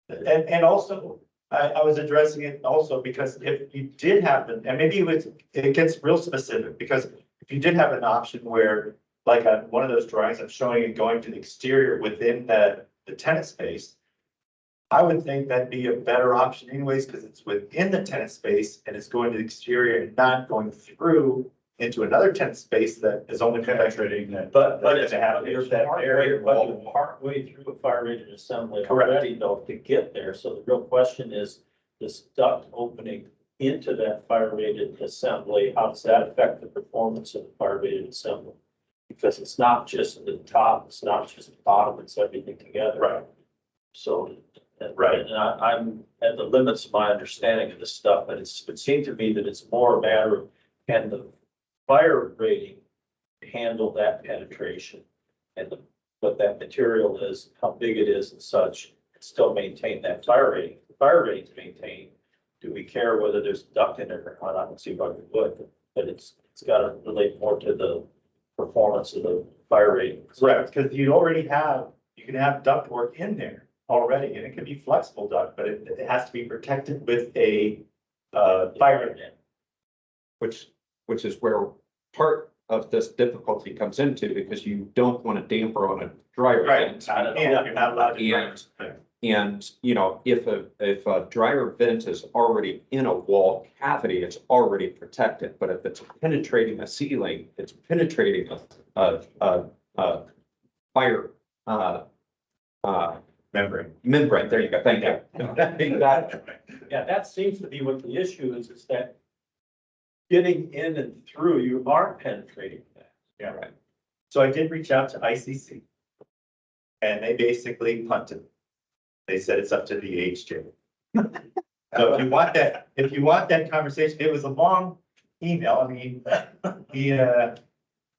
and also, I was addressing it also because if you did have, and maybe it gets real specific, because if you did have an option where, like on one of those drawings, I'm showing it going to the exterior within the tenant space, I would think that'd be a better option anyways, because it's within the tenant space and it's going to the exterior and not going through into another tenant space that is only penetrating that. But it's, there's that area. but you're partway through a fire rated assembly Correct. already though to get there. So the real question is this duct opening into that fire rated assembly, how does that affect the performance of the fire rated assembly? Because it's not just the top, it's not just the bottom, it's everything together. Right. So. Right. And I'm at the limits of my understanding of this stuff, but it seemed to me that it's more a matter of, can the fire rating handle that penetration? And what that material is, how big it is and such, and still maintain that fire rating. fire rate's maintained, do we care whether there's duct in it or not? I don't see why we would, but it's gotta relate more to the performance of the fire rate. Correct, because you already have, you can have ductwork in there already, and it can be flexible duct, but it has to be protected with a, fire event. Which is where part of this difficulty comes into, because you don't want to damper on a dryer vent. You're not allowed to. And, you know, if a dryer vent is already in a wall cavity, it's already protected, but if it's penetrating a ceiling, it's penetrating a fire, membrane, there you go, thank you. Exactly. Yeah, that seems to be what the issue is that getting in and through, you aren't penetrating that. Yeah, right. So I did reach out to ICC. And they basically punted. They said it's up to the HJ. So if you want that conversation, it was a long email. I mean,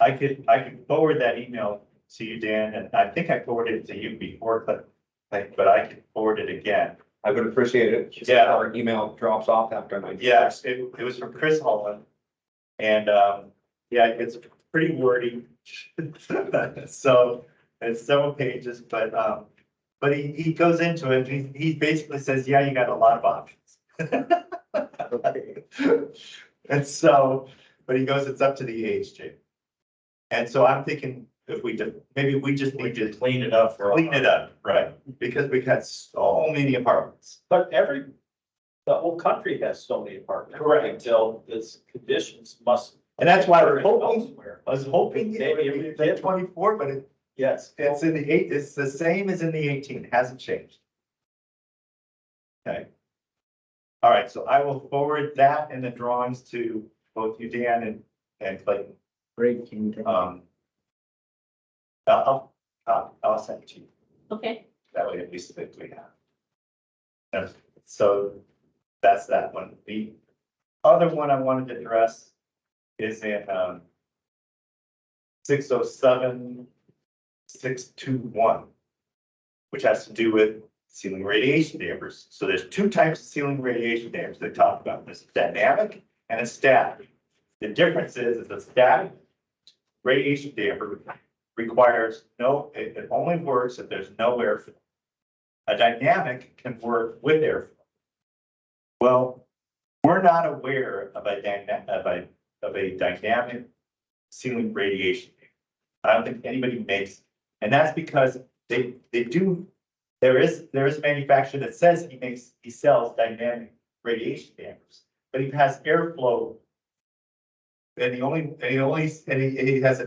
I could forward that email to you, Dan, and I think I forwarded it to you before, but I can forward it again. I would appreciate it. Yeah. Our email drops off after 90 Yes, it was from Chris Holland. And, yeah, it's pretty wordy. So it's several pages, but he goes into it. He basically says, yeah, you got a lot of options. Okay. And so, but he goes, it's up to the AHJ. And so I'm thinking if we just, maybe we just need to Clean it up for. clean it up, right? Because we've had so many apartments. But the whole country has so many apartments. Correct. Until this conditions must. And that's why we're hoping, Elsewhere. I was hoping Maybe it would be 24, but Yes. it's in the it's the same as in the 18, it hasn't changed. Okay. All right, so I will forward that and the drawings to both you, Dan, and Clayton. Great, can you? I'll send it to you. Okay, That way at least we have. And so that's that one. The other one I wanted to address is in 607-621, which has to do with ceiling radiation dampers. So there's two types of ceiling radiation dampers they talk about. There's a dynamic and a static. The difference is a static radiation damper requires it only works if there's no airflow. A dynamic can work with airflow. Well, we're not aware of a dynamic ceiling radiation damper. I don't think anybody makes, and that's because they do. There is a manufacturer that says he sells dynamic radiation dampers, but he has airflow. And he has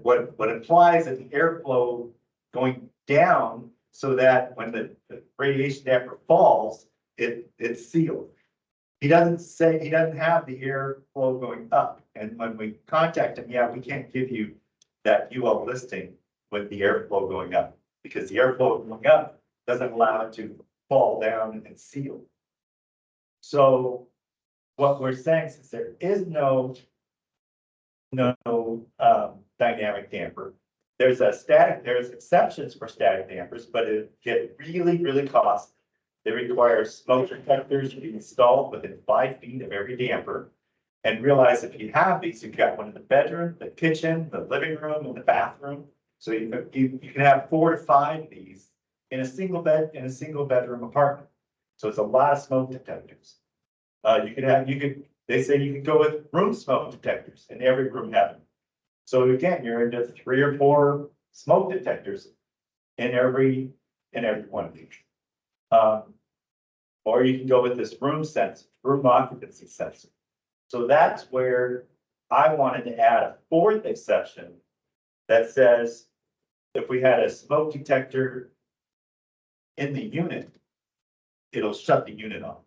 what implies that the airflow going down so that when the radiation damper falls, it's sealed. He doesn't have the airflow going up. And when we contact him, yeah, we can't give you that UL listing with the airflow going up because the airflow going up doesn't allow it to fall down and seal. So what we're saying, since there is no dynamic damper. There's exceptions for static dampers, but it get really costly. They require smoke detectors to be installed within 5 feet of every damper. And realize if you have these, you've got one in the bedroom, the kitchen, the living room, and the bathroom. So you can have 4 to 5 of these in a single bedroom apartment. So it's a lot of smoke detectors. They say you can go with room smoke detectors and every room have them. So again, you're into 3 or 4 smoke detectors in every one of these. Or you can go with this room occupancy sensor. So that's where I wanted to add a 4th exception that says if we had a smoke detector in the unit, it'll shut the unit off.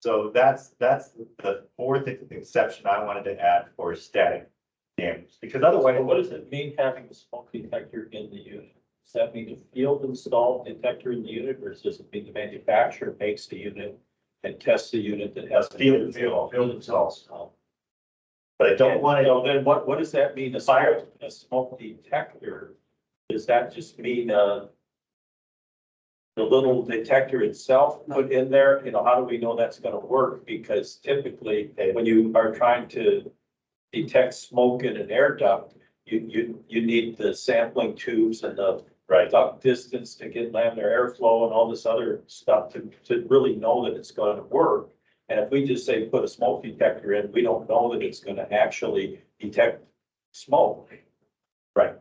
So that's the 4th exception I wanted to add for static dampers, because otherwise, What does it mean having a smoke detector in the unit? Does that mean a field installed detector in the unit, or does it mean the manufacturer makes the unit and tests the unit that has field installs. But I don't want So then what does that mean? A smoke detector, does that just mean, the the little detector itself put in there, how do we know that's gonna work? Because typically, when you are trying to detect smoke in an air duct, you need the sampling tubes and the duct distance to get laminar airflow and all this other stuff to really know that it's gonna work. And if we just say put a smoke detector in, we don't know that it's gonna actually detect smoke. Right.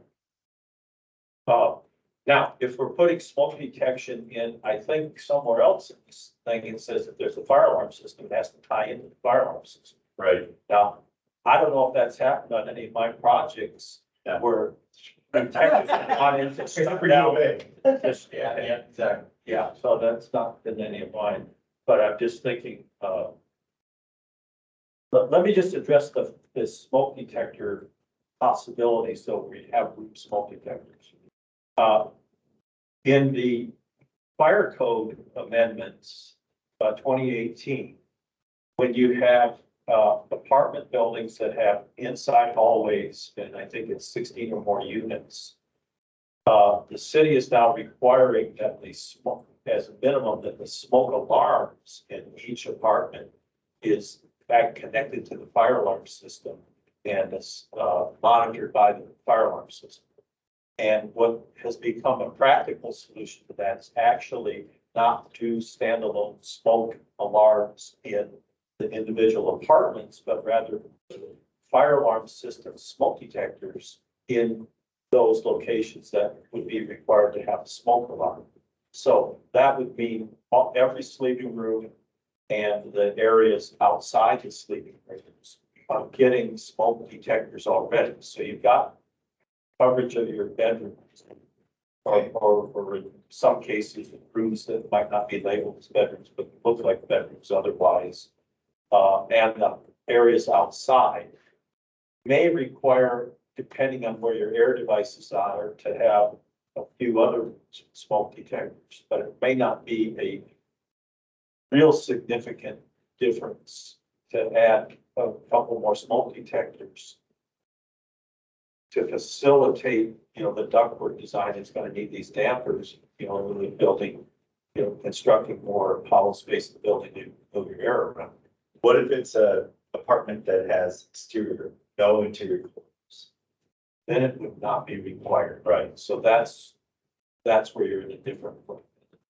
Now, if we're putting smoke detection in, I think somewhere else in this thing, it says if there's a fire alarm system, it has to tie into the fire alarm system. Right. Now, I don't know if that's happened on any of my projects where detectors have gone into stuff down. Yeah, exactly. Yeah, so that's not in any of mine, but I'm just thinking, let me just address this smoke detector possibility, so we have room smoke detectors. In the fire code amendments, 2018, when you have, apartment buildings that have inside hallways, and I think it's 16 or more units, the city is now requiring that the smoke, as a minimum, that the smoke alarms in each apartment is back connected to the fire alarm system and is monitored by the fire alarm system. And what has become a practical solution to that is actually not to standalone smoke alarms in the individual apartments, but rather fire alarm system smoke detectors in those locations that would be required to have a smoke alarm. So that would mean every sleeping room and the areas outside the sleeping rooms are getting smoke detectors already. So you've got coverage of your bedrooms, or in some cases, rooms that might not be labeled as bedrooms, but look like bedrooms otherwise. And the areas outside may require, depending on where your air devices are, to have a few other smoke detectors, but it may not be a real significant difference to add a couple more smoke detectors to facilitate, the ductwork design. It's going to need these dampers, when we're building, constructing more hollow space in the building to move your air around. What if it's a apartment that has exterior, no interior closures? Then it would not be required. Right. So that's where you're in a different place.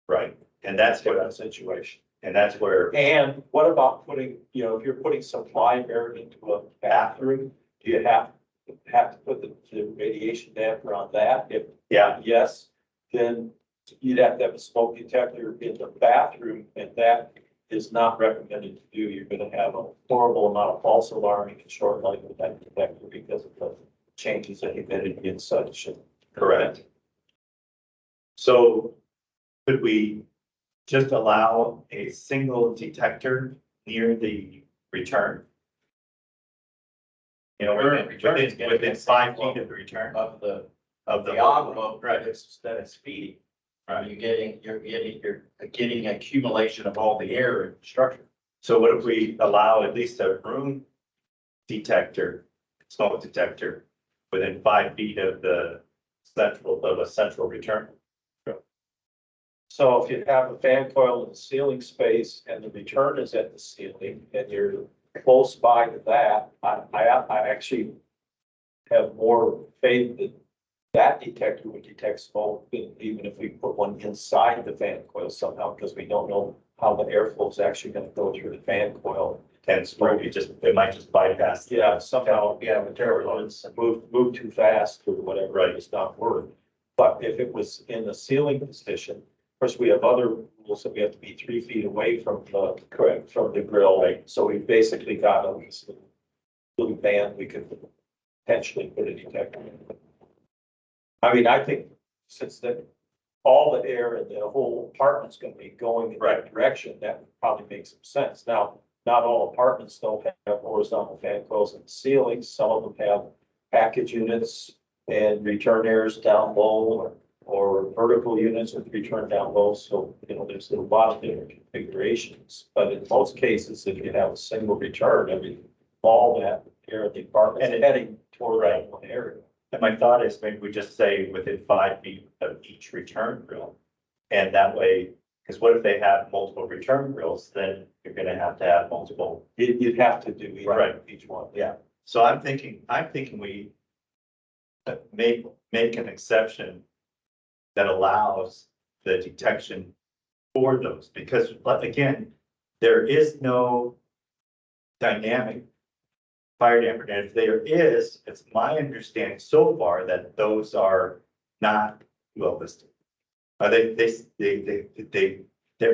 Right. And that's what, Different situation. and that's where, And what about putting, if you're putting supply air into a bathroom, do you have to put the radiation damper on that? If yes, then you'd have to have a smoke detector in the bathroom, and that is not recommended to do. You're gonna have a horrible amount of false alarming and short life with that detector because of the changes in humidity and such. correct. So could we just allow a single detector near the return? Within 5 feet of the return Of the of the envelope right? that it's feeding. You're getting accumulation of all the air in the structure. So what if we allow at least a room detector, smoke detector, within 5 feet of a central return? So if you have a fan coil in the ceiling space and the return is at the ceiling and you're close by to that, I actually have more faith that that detector would detect smoke, even if we put one inside the fan coil somehow, because we don't know how the airflow is actually going to go through the fan coil. And smoke, it might just bypass. Yeah, somehow, materials move too fast or whatever, right, it's not working. But if it was in the ceiling position, of course, we have other rules that we have to be 3 feet away from the grill. Right. So we basically got a little band we could potentially put a detector in. I mean, I think since all the air in the whole apartment's gonna be going in that direction, that would probably make some sense. Now, not all apartments don't have horizontal fan coils in the ceilings. Some of them have package units and return airs down low, or vertical units with return down low. So, there's a lot of different configurations. But in most cases, if you have a single return, all that air in the apartment is heading toward that one area. And my thought is maybe we just say within 5 feet of each return grill. And that way, because what if they have multiple return grills, then you're gonna have multiple. You'd have to do each, Right. each one. Yeah, so I'm thinking we make an exception that allows the detection for those, because, but again, there is no dynamic fire damper, and if there is, it's my understanding so far that those are not well listed. They're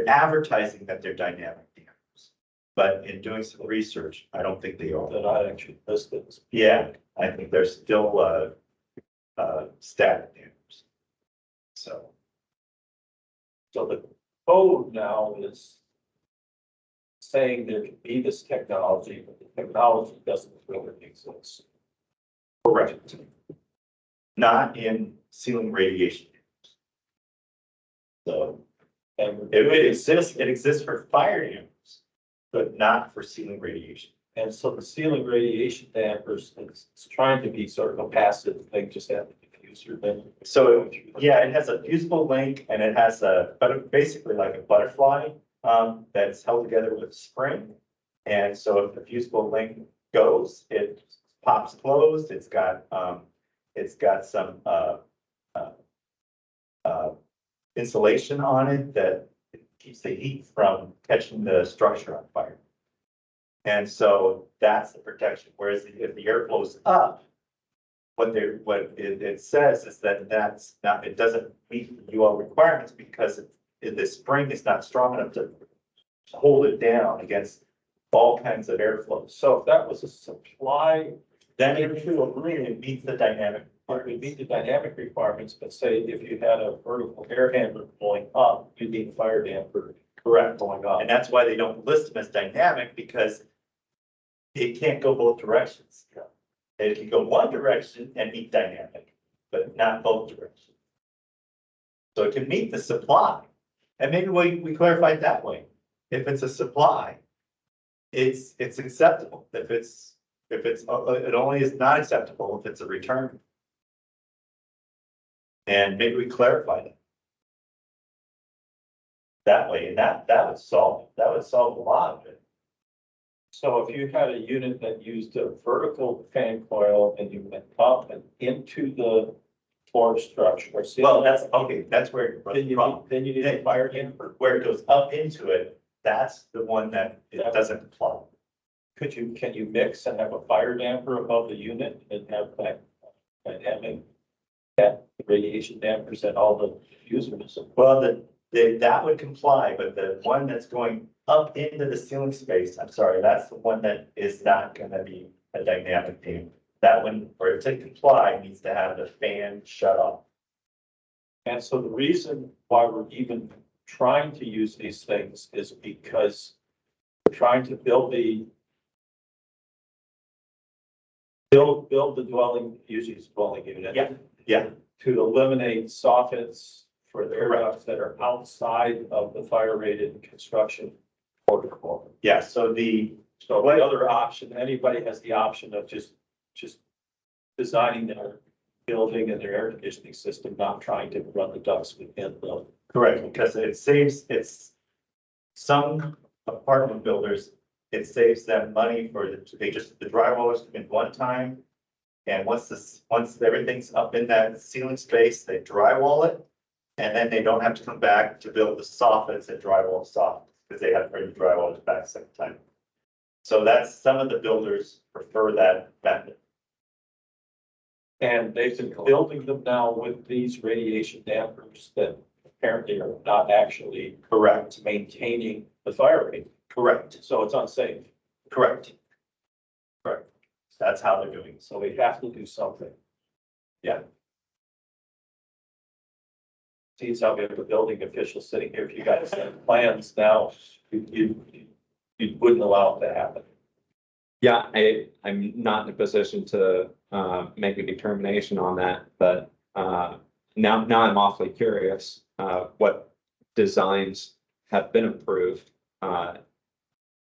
advertising that they're dynamic dampers, but in doing some research, I don't think they are. They're not actually listed. Yeah, I think they're still, static dampers. So, The code now is saying there can be this technology, but the technology doesn't really exist. correct. Not in ceiling radiation. So, And if it exists for fire dampers, but not for ceiling radiation. And so the ceiling radiation dampers, it's trying to be sort of a passive thing, just have the diffuser then. So, yeah, it has a fusible link and it has basically like a butterfly, that's held together with a spring. And so if the fusible link goes, it pops closed, it's got some, insulation on it that keeps the heat from catching the structure on fire. And so that's the protection, whereas if the air flows up, what it says is that it doesn't meet the UL requirements because the spring is not strong enough to hold it down against all kinds of airflow. So if that was a supply, Then it meets the dynamic. it would meet the dynamic requirements, but say if you had a vertical air handler going up, you need a fire damper. Correct. Going up. And that's why they don't list them as dynamic, because it can't go both directions. It can go one direction and meet dynamic, but not both directions. So it can meet the supply. And maybe we clarify it that way. If it's a supply, it's acceptable. It only is not acceptable if it's a return. And maybe we clarify that way, and that would solve a lot of it. So if you had a unit that used a vertical fan coil and you went up and into the floor structure. Or Well, that's where Then you need a fire damper. where it goes up into it, that's the one that it doesn't apply. Can you mix and have a fire damper above the unit and have that dynamic? That radiation dampers and all the diffusers. Well, that would comply, but the one that's going up into the ceiling space, I'm sorry, that's the one that is not gonna be a dynamic damper. That one, for it to comply, needs to have the fan shut off. And so the reason why we're even trying to use these things is because we're trying to build the dwelling, usually it's dwelling unit. Yeah, To eliminate soffits for the aircraft that are outside of the fire rated construction protocol. yeah, so The other option, anybody has the option of just designing their building and their air conditioning system, not trying to run the ducts within the. correct, because it's some apartment builders, it saves them money the drywallers come in one time. And once everything's up in that ceiling space, they drywall it. And then they don't have to come back to build the soffits and drywall the soffits, because they have to bring the drywall back a second time. So some of the builders prefer that method. And they've been building them now with these radiation dampers that apparently are not actually Correct, maintaining the fire rate. correct, So it's unsafe. correct. That's how they're doing it. So we have to do something. Yeah. Seems how we have a building official sitting here. If you guys have plans now, you wouldn't allow it to happen. Yeah, I'm not in a position to make a determination on that, but now I'm awfully curious what designs have been approved,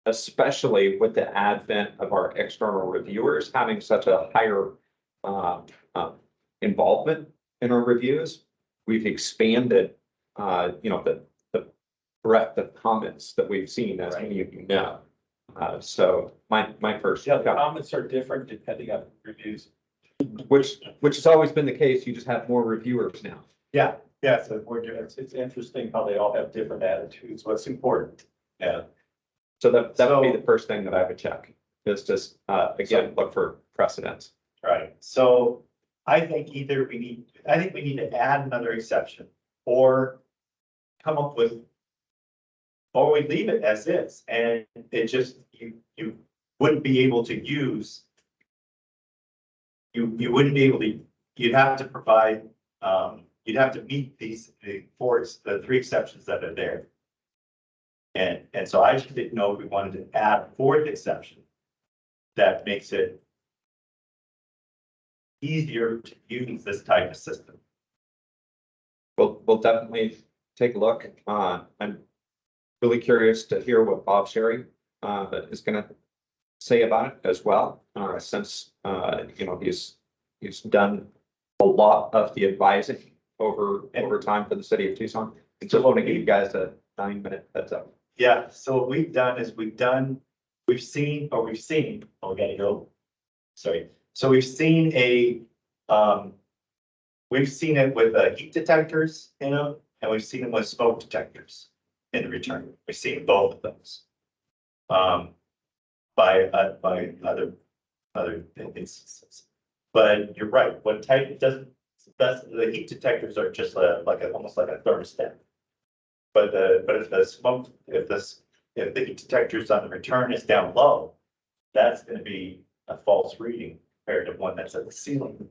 especially with the advent of our external reviewers having such a higher involvement in our reviews. We've expanded the breadth of comments that we've seen, as many of you know. So my first, Yeah, the comments are different depending on reviews. which has always been the case, you just have more reviewers now. Yeah, yeah, so we're doing, It's interesting how they all have different attitudes. What's important? Yeah. So that would be So- the first thing that I would check, is just, again, look for precedents. right, so I think we need to add another exception or come up with. Or we leave it as is, and it just, you wouldn't be able to use. You wouldn't be able to, you'd have to provide, you'd have to meet the three exceptions that are there. And so I just didn't know if we wanted to add a fourth exception that makes it easier to use this type of system. We'll definitely take a look. I'm really curious to hear what Bob Sherry is gonna say about it as well, since he's done a lot of the advising over time for the city of Tucson. I just want to give you guys a 9-minute heads up. Yeah, so what we've done is we've seen, oh, we gotta go. Sorry, so we've seen we've seen it with heat detectors, and we've seen it with smoke detectors in return. We've seen both of those. By other instances. But you're right, what type, it doesn't, the heat detectors are just almost like a thermostat. But if the heat detectors on the return is down low, that's gonna be a false reading compared to one that's at the ceiling.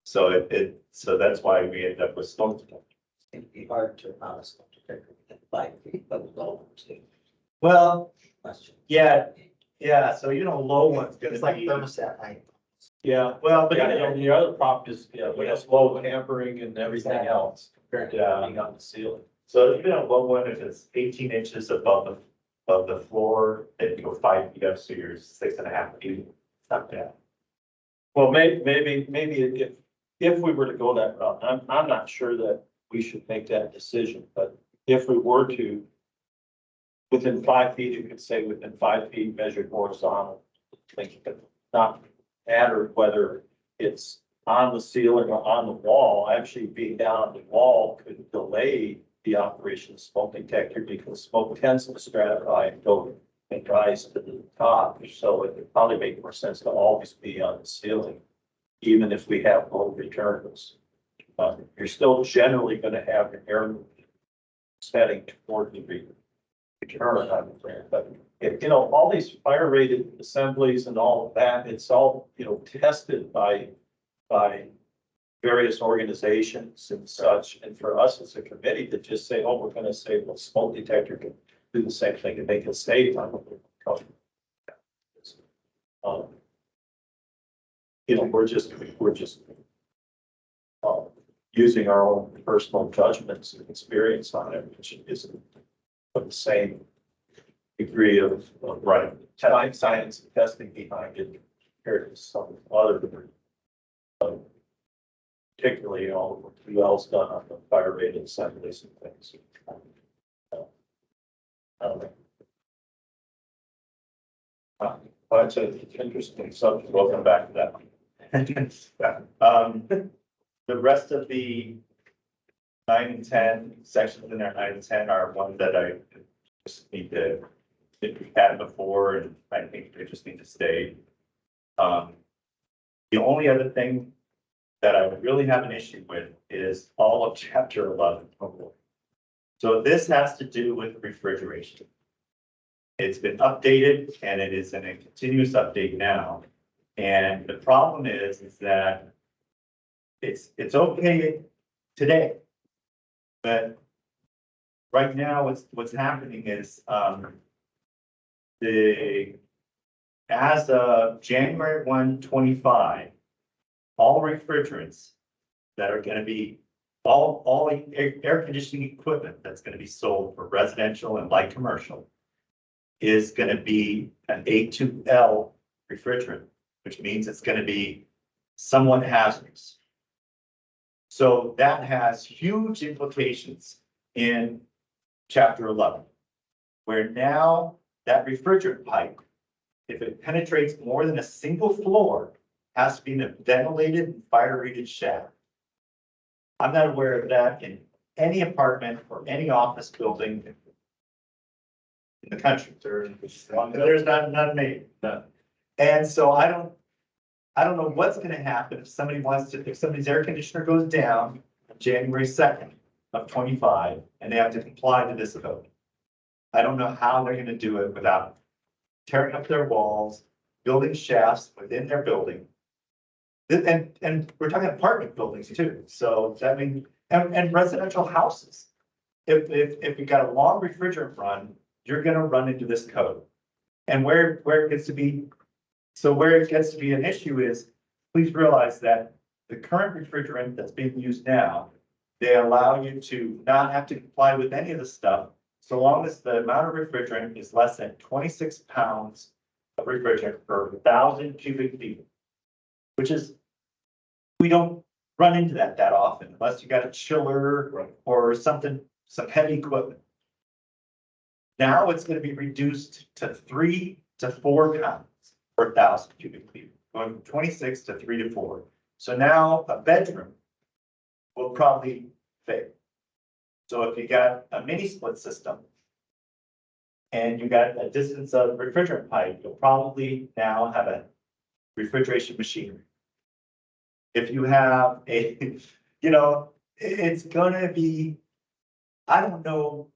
So so that's why we end up with smoke detectors. It'd be hard to mount a smoke detector within 5 feet of the low too. Well, Question. yeah, so low one's gonna It's like be, thermostat height. Yeah. well, but Yeah, the other problem is, we have low tampering and everything else compared to Yeah. being on the ceiling. so even a low one, if it's 18 inches above the floor, then you go 5 feet up, so you're 6.5 feet. It's not bad. Well, maybe if we were to go that route, I'm not sure that we should make that decision, but if we were to, within 5 feet, you could say within 5 feet measured horizontal, thinking that not matter whether it's on the ceiling or on the wall. Actually, being down on the wall could delay the operation of smoke detector because smoke tends to stratify and go and rise to the top. So it would probably make more sense to always be on the ceiling, even if we have low returns. You're still generally going to have an air setting toward the return on there, but all these fire rated assemblies and all of that, it's all, tested by various organizations and such. And for us as a committee to just say, oh, we're going to say, well, smoke detector can do the same thing and make it safe. We're just using our own personal judgments and experience on it, which isn't of the same degree of right time, science, and testing behind it compared to some other, particularly what else done on the fire rated assemblies and things. I don't know. But it's an interesting subject. Welcome back to that one. The rest of the 9 and 10 sections in there, 9 and 10 are ones that I just need to, that we've had before, and I think they just need to stay. The only other thing that I would really have an issue with is all of chapter 11. So this has to do with refrigeration. It's been updated and it is in a continuous update now. And the problem is that it's okay today. But right now, what's happening is, as of January 1, 2025, all refrigerants that are gonna be, all air conditioning equipment that's gonna be sold for residential and light commercial is gonna be an A2L refrigerant, which means it's gonna be somewhat hazardous. So that has huge implications in chapter 11. Where now that refrigerant pipe, if it penetrates more than a single floor, has to be in a ventilated and fire rated shaft. I'm not aware of that in any apartment or any office building in the country. There's none made. None. And so I don't know what's gonna happen if somebody's air conditioner goes down on January 2nd of 25, and they have to comply to this code. I don't know how they're gonna do it without tearing up their walls, building shafts within their building. And we're talking apartment buildings too, so that means, and residential houses. If you got a long refrigerant run, you're gonna run into this code. And where it gets to be, where it gets to be an issue is, please realize that the current refrigerant that's being used now, they allow you to not have to comply with any of the stuff, so long as the amount of refrigerant is less than 26 pounds of refrigerant per 1,000 cubic feet. Which is, we don't run into that often, unless you got a chiller or something, some heavy equipment. Now it's gonna be reduced to 3 to 4 pounds per 1,000 cubic feet, going from 26 to 3 to 4. So now a bedroom will probably fail. So if you got a mini split system and you got a distance of refrigerant pipe, you'll probably now have a refrigeration machinery. If you have a, it's gonna be, I don't know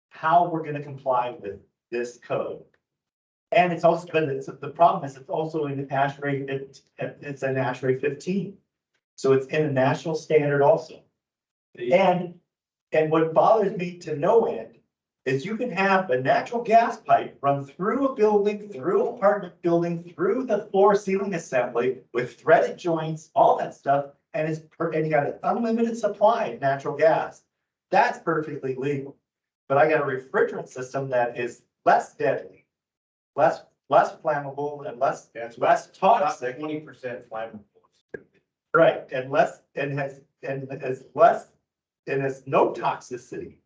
how we're gonna comply with this code. And it's also, but the problem is it's also in ASHRAE, it's an ASHRAE 15. So it's in a national standard also. And what bothers me to no end is you can have a natural gas pipe run through a building, through an apartment building, through the floor ceiling assembly with threaded joints, all that stuff, and you got an unlimited supply of natural gas. That's perfectly legal. But I got a refrigerant system that is less deadly, less flammable, and less toxic. 20% flammable. Right, and has no toxicity.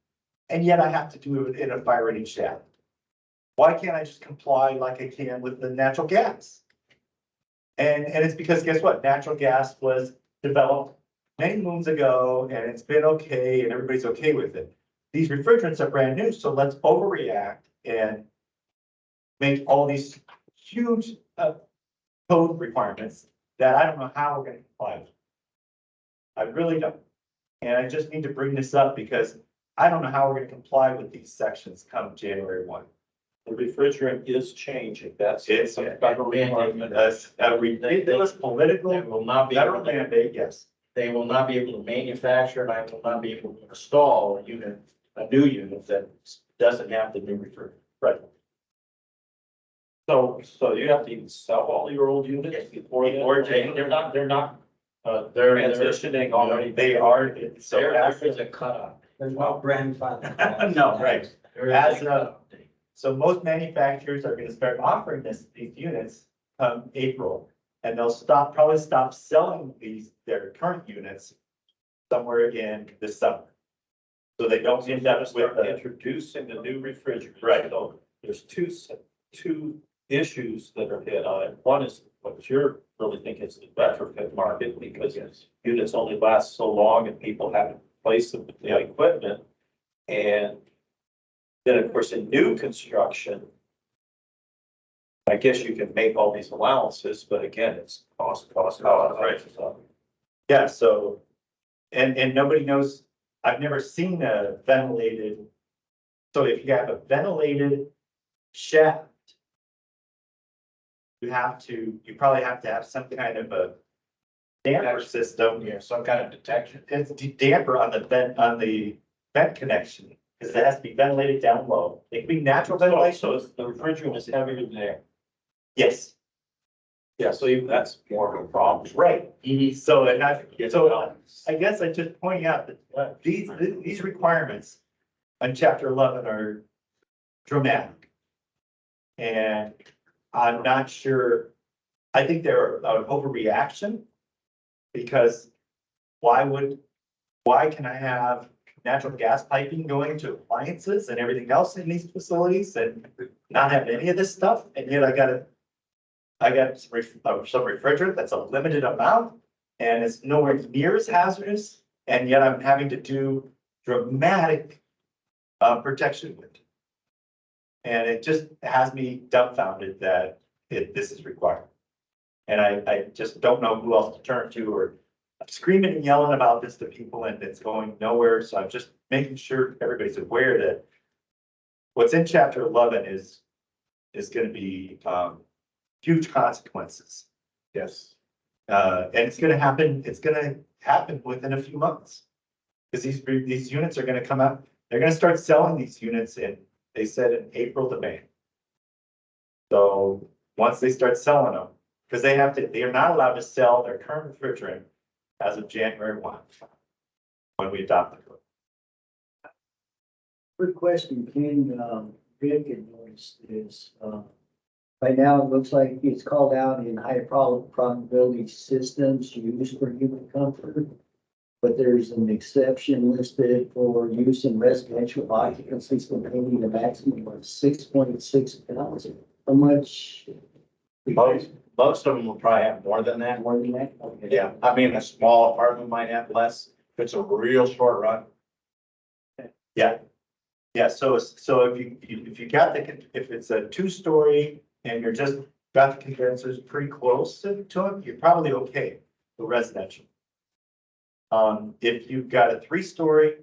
And yet I have to do it in a fire rated shaft. Why can't I just comply like I can with the natural gas? And it's because guess what? Natural gas was developed many moons ago and it's been okay and everybody's okay with it. These refrigerants are brand new, so let's overreact and make all these huge code requirements that I don't know how we're gonna comply with. I really don't. And I just need to bring this up because I don't know how we're gonna comply with these sections come January 1. The refrigerant is changing. It's a federal mandate. A ridiculous political They will not be, federal mandate, yes. they will not be able to manufacture, and I will not be able to install a new unit that doesn't have the new refrigerant. Right. So you have to even sell all your old units before They're not, they're transitioning already. They are, so there is a cutoff. There's no grandfather. No, right. There is As a cutoff date. So most manufacturers are gonna start offering these units come April. And they'll probably stop selling their current units somewhere in the summer. So they don't end up with Introducing the new refrigerant. Right. So there's two issues that are hit on it. One is what you're really thinking is the retrofit market, because units only last so long and people haven't replaced them with the equipment. And then, of course, in new construction, I guess you can make all these allowances, but again, it's cost. Right. Yeah, so, and nobody knows, I've never seen a ventilated. So if you have a ventilated shaft, you probably have to have some kind of a damper system. Yeah, some kind of detection. It's damper on the vent connection, because it has to be ventilated down low. It can be natural ventilation. So the refrigerant is heavier than air. Yes, Yeah, so that's more of a problem. right. So, I guess I just pointing out that these requirements on chapter 11 are dramatic. And I'm not sure, I think they're an overreaction. Because why can I have natural gas piping going to appliances and everything else in these facilities and not having any of this stuff, and yet I got some refrigerant that's a limited amount, and it's nowhere near as hazardous, and yet I'm having to do dramatic protection with it. And it just has me dumbfounded that this is required. And I just don't know who else to turn to, or I'm screaming and yelling about this to people and it's going nowhere. So I'm just making sure everybody's aware that what's in chapter 11 is going to be huge consequences. Yes. And it's going to happen within a few months. Because these units are going to come out, they're going to start selling these units they said in April to May. So once they start selling them, because they are not allowed to sell their current refrigerant as of January 1, when we adopt the code. Quick question, can, Rick and notice is, right now it looks like it's called out in high probability systems used for human comfort. But there's an exception listed for use in residential occupancies containing a maximum of 6.6 pounds. How much? Most of them will probably have more than that. More than that? Okay. Yeah, I mean, a small apartment might have less if it's a real short run. Yeah. Yeah, so if you got if it's a 2-story and you're just got the condensers pretty close to it, you're probably okay for residential. If you've got a 3-story,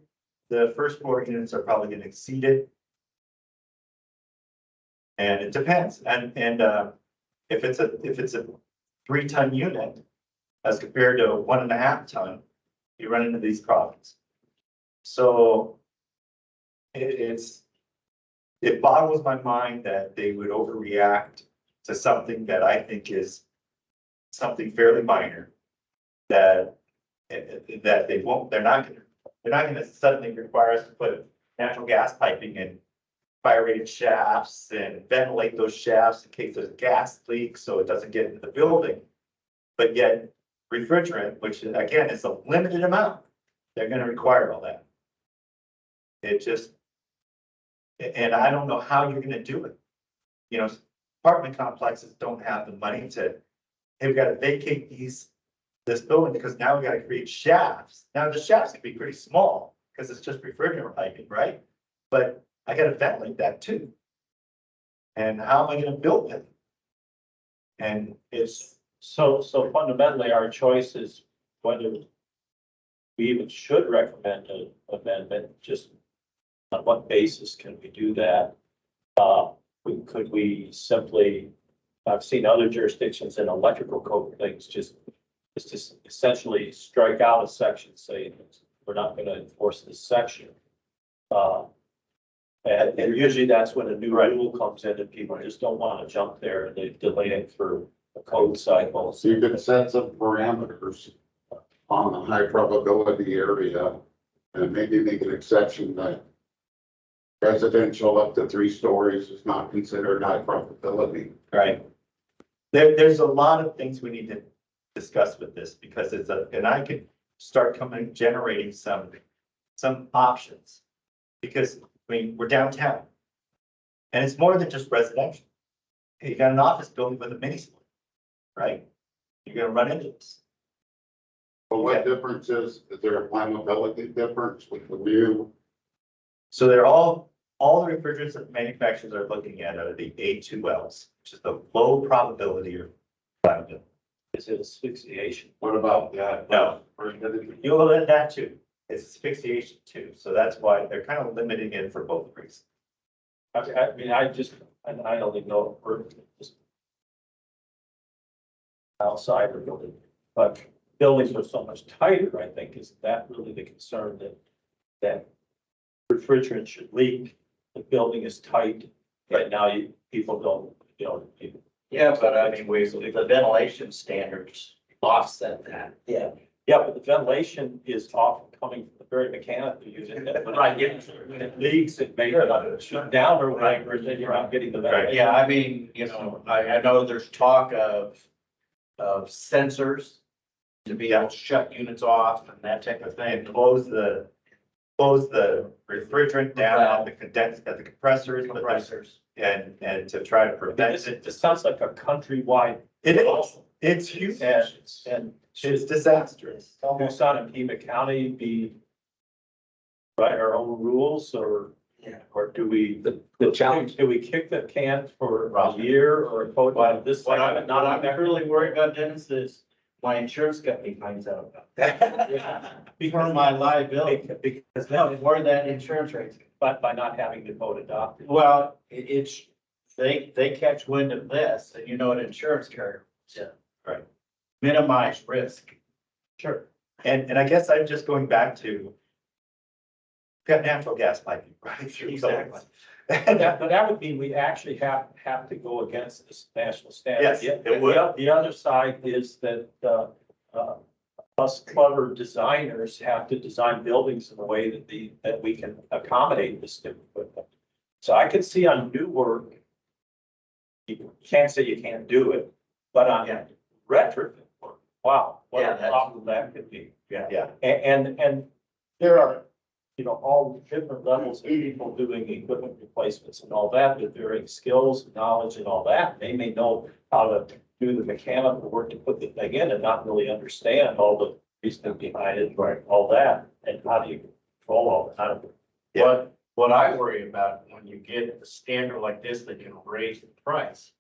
the first floor units are probably going to exceed it. And it depends. And if it's a 3-ton unit as compared to a 1.5 ton, you run into these problems. So it boggles my mind that they would overreact to something that I think is something fairly minor, that they're not gonna suddenly require us to put natural gas piping in fire rated shafts and ventilate those shafts in case there's a gas leak so it doesn't get into the building. But yet refrigerant, which again is a limited amount, they're gonna require all that. It just, and I don't know how you're gonna do it. You know, apartment complexes don't have the money they've got to vacate this building because now we got to create shafts. Now the shafts can be pretty small because it's just refrigerant piping, right? But I got to ventilate that too. And how am I going to build it? And it's So fundamentally, our choice is whether we even should recommend an amendment, just on what basis can we do that? Could we simply, I've seen other jurisdictions in electrical code things, just essentially strike out a section saying we're not going to enforce this section. And usually that's when a new rule comes in and people just don't want to jump there and they delay it through a code cycle. So you could set some parameters on a high probability area and maybe make an exception that residential up to 3 stories is not considered high probability. right. There's a lot of things we need to discuss with this because and I could start generating some options. Because I mean, we're downtown. And it's more than just residential. You got an office building with a mini split, right? You're gonna run into this. But what difference is there a flammability difference with the new? So they're all the refrigerants that manufacturers are looking at are the A2Ls, which is the low probability of flammability. Is it asphyxiation? What about that? No. You'll let that too. It's asphyxiation too. So that's why they're kind of limiting it for both reasons. I mean, I don't even know if we're just outside the building, but buildings are so much tighter, I think, is that really the concern that refrigerant should leak? The building is tight. Right now, people don't, Yeah, but I mean, the ventilation standards offset that. Yeah, but the ventilation is often coming from the very mechanical unit. Right, yeah. When it leaks, it may shut down or whatever, and then you're not getting the ventilation. Yeah, I mean, I know there's talk of sensors to be able to shut units off and that type of thing. And close the close the refrigerant down at the at the compressors, but there's- Compressors. and to try to prevent it. This sounds like a countrywide. It is, it's huge, And it's disastrous. Tucson and Pima County be write our own rules or do we? The challenge, Do we kick the can for a year or a vote on this? What segment, I'm, not what I'm really worried about, Dennis, is my insurance company finds out about that. For my liability, Because now then, where that insurance rate's. but by not having the vote adopted. Well, it's, they catch wind of this, and you know what insurance carrier, yeah, Right. minimize risk. Sure. And I guess I'm just going back to got natural gas piping, right? through Exactly. And But that would mean we actually have to go against this national standard. Yes, Yeah, it would. The other side is that, us clever designers have to design buildings in a way that we can accommodate this new equipment. So I can see on new work, you can't say you can't do it, but on retrofit work, wow, what Yeah, a that's- problem that could be. Yeah. And there are, all different levels of people doing equipment replacements and all that, with varying skills, knowledge and all that. They may know how to do the mechanical work to put the thing in and not really understand all the reasoning behind it, right, all that. And how do you control all that? What I worry about when you get a standard like this that can raise the price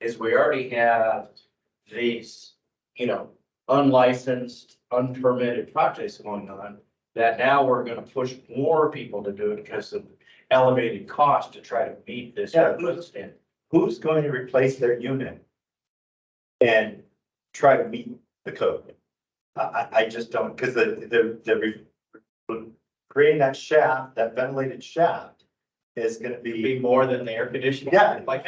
is we already have these, unlicensed, unpermitted projects going on, that now we're gonna push more people to do it because of elevated cost to try to meet this Yeah. standard. Who's going to replace their unit and try to meet the code? I just don't, because creating that shaft, that ventilated shaft is gonna Be be, more than the air conditioning. Yeah. Like,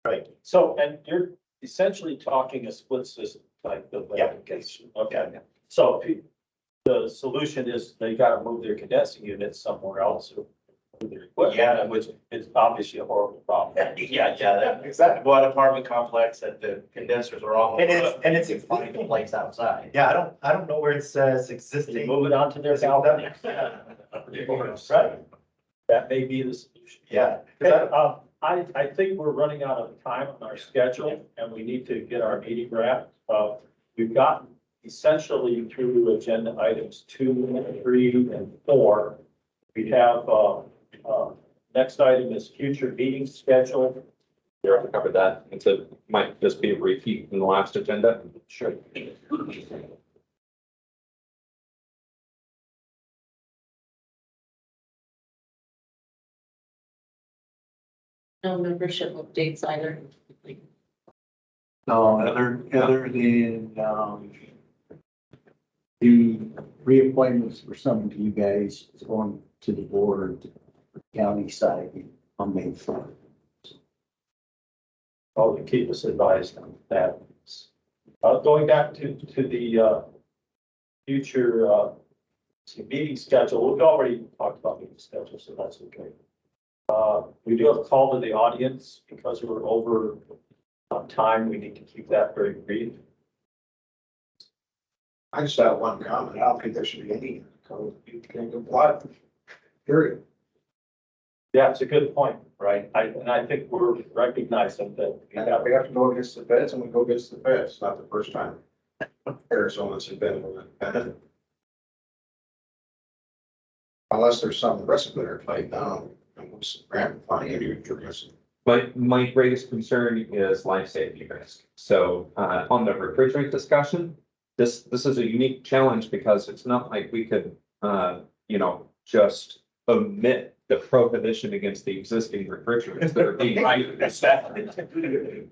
right, So, and you're essentially talking a split system type of Yeah. application. Okay. So the solution is they gotta move their condensing units somewhere else or move their equipment, Yeah. which is obviously a horrible problem. exactly. One apartment complex that the condensers are all. And it's Find a place outside. yeah, I don't know where it says They existing. move it onto their Is it balcony. Right, That may be the solution. yeah. I think we're running out of time on our schedule and we need to get our meeting wrapped. We've gotten essentially through agenda items 2, 3, and 4. We have, next item is future meeting schedule. we already covered that. Might just be a repeat from the last agenda. Sure. No membership updates either. No, other than, the reappointments for some of you guys is going to the board, county side on May 4th. Oh, to keep us advised on that. Going back to the, future, meeting schedule, we've already talked about meeting schedule, so that's okay. We do have a call to the audience because we're over time. We need to keep that very brief. I just have one comment. I don't think there should be any code. You can comply. Period. Yeah, it's a good point, right? And I think we're recognizing that. And if we have to go against the feds, and we go against the feds. It's not the first time Arizona's been with it. Unless there's some recipe there played down and what's amplifying any injuries. My greatest concern is life safety risk. So, on the refrigerant discussion, this is a unique challenge because it's not like we could, just omit the prohibition against the existing refrigerants that are being.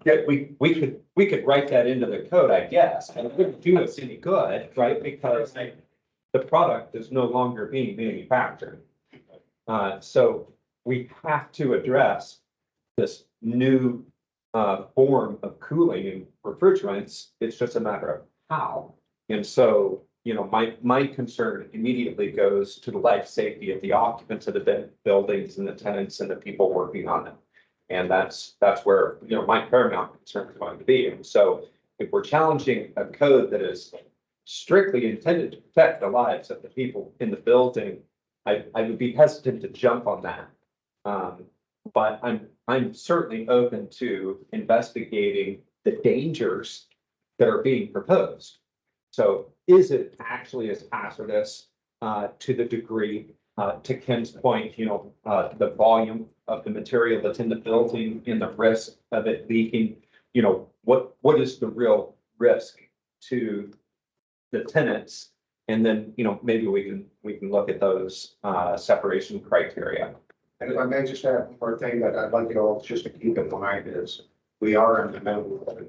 Yeah, we could write that into the code, I guess, and it wouldn't do us any good, right? Because the product is no longer being manufactured. So we have to address this new form of cooling in refrigerants. It's just a matter of how. And so, my concern immediately goes to the life safety of the occupants of the buildings and the tenants and the people working on them. And that's where, my paramount concern is going to be. And so if we're challenging a code that is strictly intended to protect the lives of the people in the building, I would be hesitant to jump on that. But I'm certainly open to investigating the dangers that are being proposed. So is it actually as hazardous, to the degree, to Ken's point, the volume of the material that's in the building and the risk of it leaking? What is the real risk to the tenants? And then, maybe we can look at those, separation criteria. And if I may just add one more thing that I'd like you all just to keep in mind is we are in the middle of a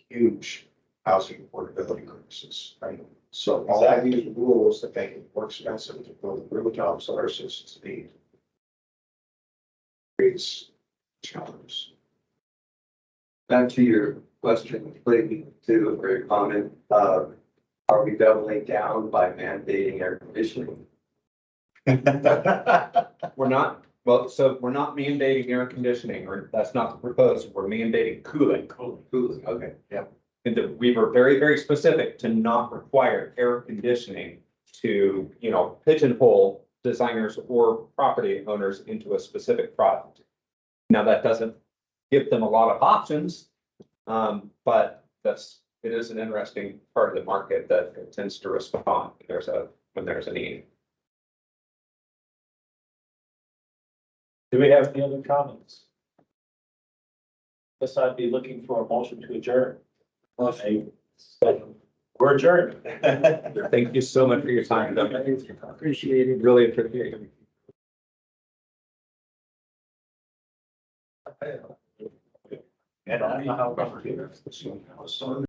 huge housing affordability crisis, right? So all of these rules that make it more expensive to build rooftops or systems need creates challenges. Back to your question, completely to or your comment, are we doubling down by mandating air conditioning? We're not, so we're not mandating air conditioning, or that's not the proposal. We're mandating cooling. Cooling, okay, yeah. And we were very, very specific to not require air conditioning to, pigeonhole designers or property owners into a specific product. Now, that doesn't give them a lot of options, but it is an interesting part of the market that tends to respond when there's a need. Do we have any other comments? Guess I'd be looking for a motion to adjourn. We're adjourned. Thank you so much for your time. Appreciate it. Really appreciate it. And I don't know how.